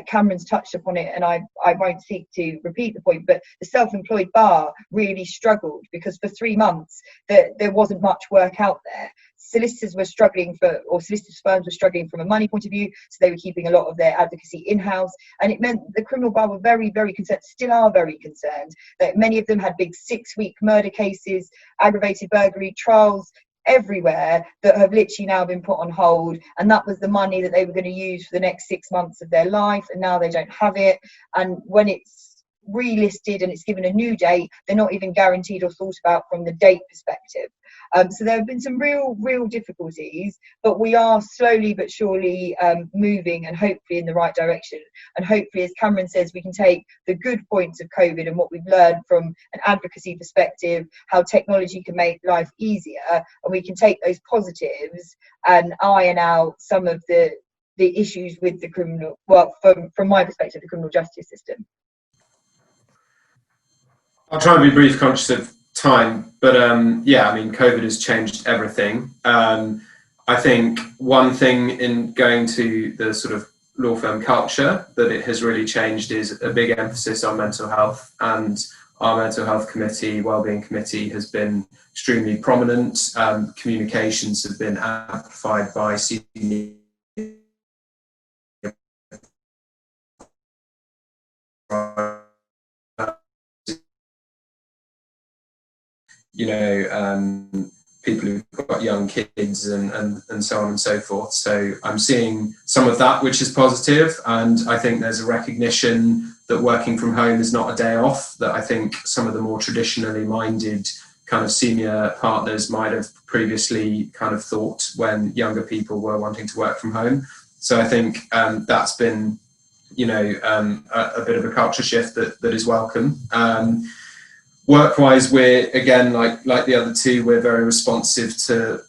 Cameron's touched upon it, and I won't seek to repeat the point, but the self-employed bar really struggled because for 3 months there wasn't much work out there. Solicitors were struggling solicitors firms were struggling from a money point of view, so they were keeping a lot of their advocacy in-house, and it meant the criminal bar were very, very concerned, still are very concerned, that many of them had big 6-week murder cases, aggravated burglary trials. everywhere that have literally now been put on hold, and that was the money that they were going to use for the next 6 months of their life, and now they don't have it. And when it's relisted and it's given a new date, they're not even guaranteed or thought about from the date perspective. So there have been some real difficulties, but we are slowly but surely moving, and hopefully in the right direction. And hopefully, as Cameron says, we can take the good points of COVID and what we've learned from an advocacy perspective, how technology can make life easier, and we can take those positives and iron out some of the issues with the criminal, well, from my perspective, the criminal justice system. I'll try and be brief, conscious of time, but yeah, I mean, COVID has changed everything. I think one thing in going to the sort of law firm culture that it has really changed is a big emphasis on mental health, and our mental health committee, wellbeing committee, has been extremely prominent. Communications have been amplified by senior people who've got young kids and so on and so forth. So I'm seeing some of that, which is positive, and I think there's a recognition that working from home is not a day off, that I think some of the more traditionally minded kind of senior partners might have previously kind of thought when younger people were wanting to work from home. So I think that's been, a bit of a culture shift that is welcome. Work-wise, we're, again, like the other two, we're very responsive to,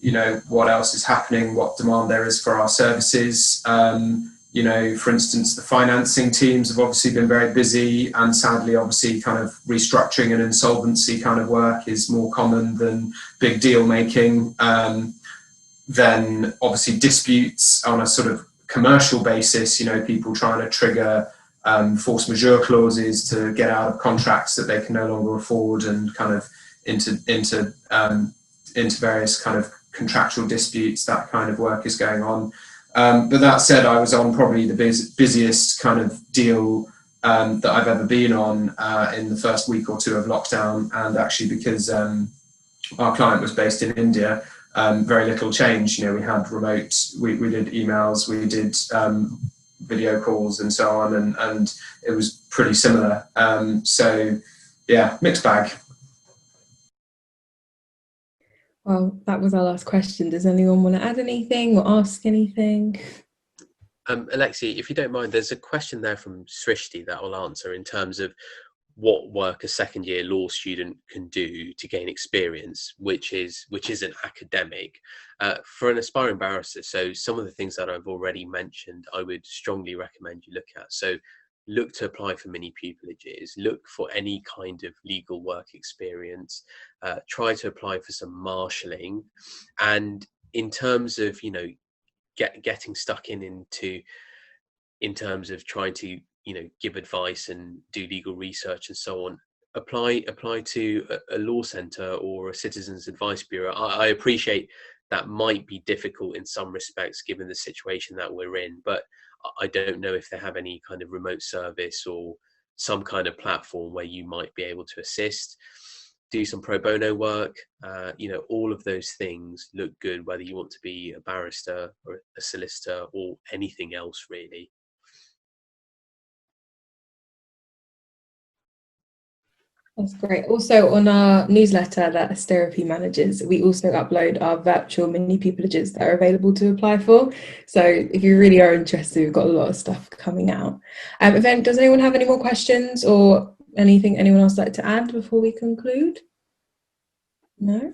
what else is happening, what demand there is for our services. For instance, the financing teams have obviously been very busy, and sadly, obviously, kind of restructuring and insolvency kind of work is more common than big deal making. Then obviously disputes on a sort of commercial basis, people trying to trigger force majeure clauses to get out of contracts that they can no longer afford, and kind of into various kind of contractual disputes. That kind of work is going on. But that said, I was on probably the busiest kind of deal that I've ever been on in the first week or two of lockdown, and actually because our client was based in India, very little change. We had remote, we did emails, we did video calls and so on, and it was pretty similar. So yeah, mixed bag. Well, that was our last question. Does anyone want to add anything or ask anything? Alexi, if you don't mind, there's a question there from Srishti that I'll answer in terms of what work a second year law student can do to gain experience, which isn't academic, for an aspiring barrister. So some of the things that I've already mentioned, I would strongly recommend you look at. So look to apply for mini pupilages, look for any kind of legal work experience, try to apply for some marshalling. And in terms of, getting stuck in terms of trying to, give advice and do legal research and so on, apply to a law centre or a citizens advice bureau. I appreciate that might be difficult in some respects given the situation that we're in, but I don't know if they have any kind of remote service or some kind of platform where you might be able to assist, do some pro bono work. All of those things look good, whether you want to be a barrister or a solicitor or anything else really. That's great. Also, on our newsletter that Asterapy manages, we also upload our virtual mini pupilages that are available to apply for. So if you really are interested, we've got a lot of stuff coming out. Does anyone have any more questions or anything anyone else like to add before we conclude? No?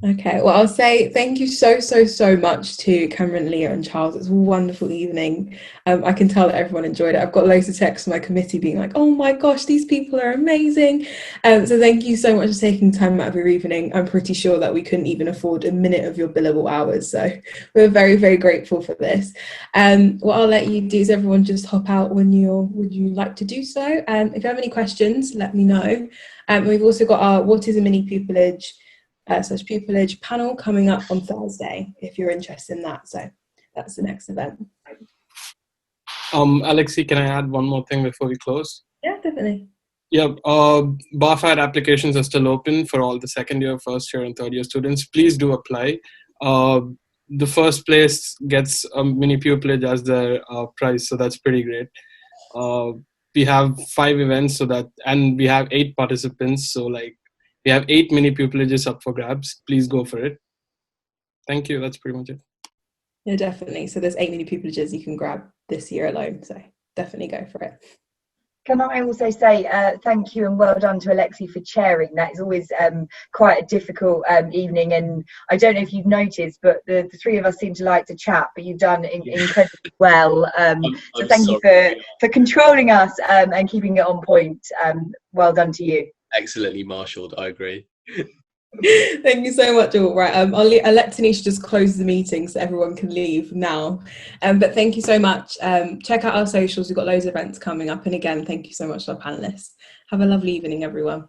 Okay, well, I'll say thank you so much to Cameron, Leah and Charles. It's a wonderful evening. I can tell that everyone enjoyed it. I've got loads of texts from my committee being like, oh my gosh, these people are amazing. So thank you so much for taking time out of your evening. I'm pretty sure that we couldn't even afford a minute of your billable hours. So we're very, very grateful for this. What I'll let you do is everyone just hop out when would you like to do so. If you have any questions, let me know. We've also got our What is a Mini Pupilage? /pupilage panel coming up on Thursday, if you're interested in that. So that's the next event. Alexi, can I add one more thing before we close? Yeah, definitely. Yeah, Barfire applications are still open for all the second year, first year, and third year students. Please do apply. The first place gets a mini pupillage as their prize, so that's pretty great. We have 5 events, and we have 8 participants, so like we have 8 mini pupillages up for grabs. Please go for it. Thank you. That's pretty much it. Yeah, definitely. So there's 8 mini pupillages you can grab this year alone. So definitely go for it. Can I also say thank you and well done to Alexi for chairing. That is always quite a difficult evening, and I don't know if you've noticed, but the 3 of us seem to like to chat, but you've done incredibly well. So thank you for controlling us and keeping it on point. Well done to you. Excellently marshalled, I agree. Thank you so much, all. Right, I'll let Tanisha just close the meeting so everyone can leave now. But thank you so much. Check out our socials. We've got loads of events coming up. And again, thank you so much to our panelists. Have a lovely evening, everyone.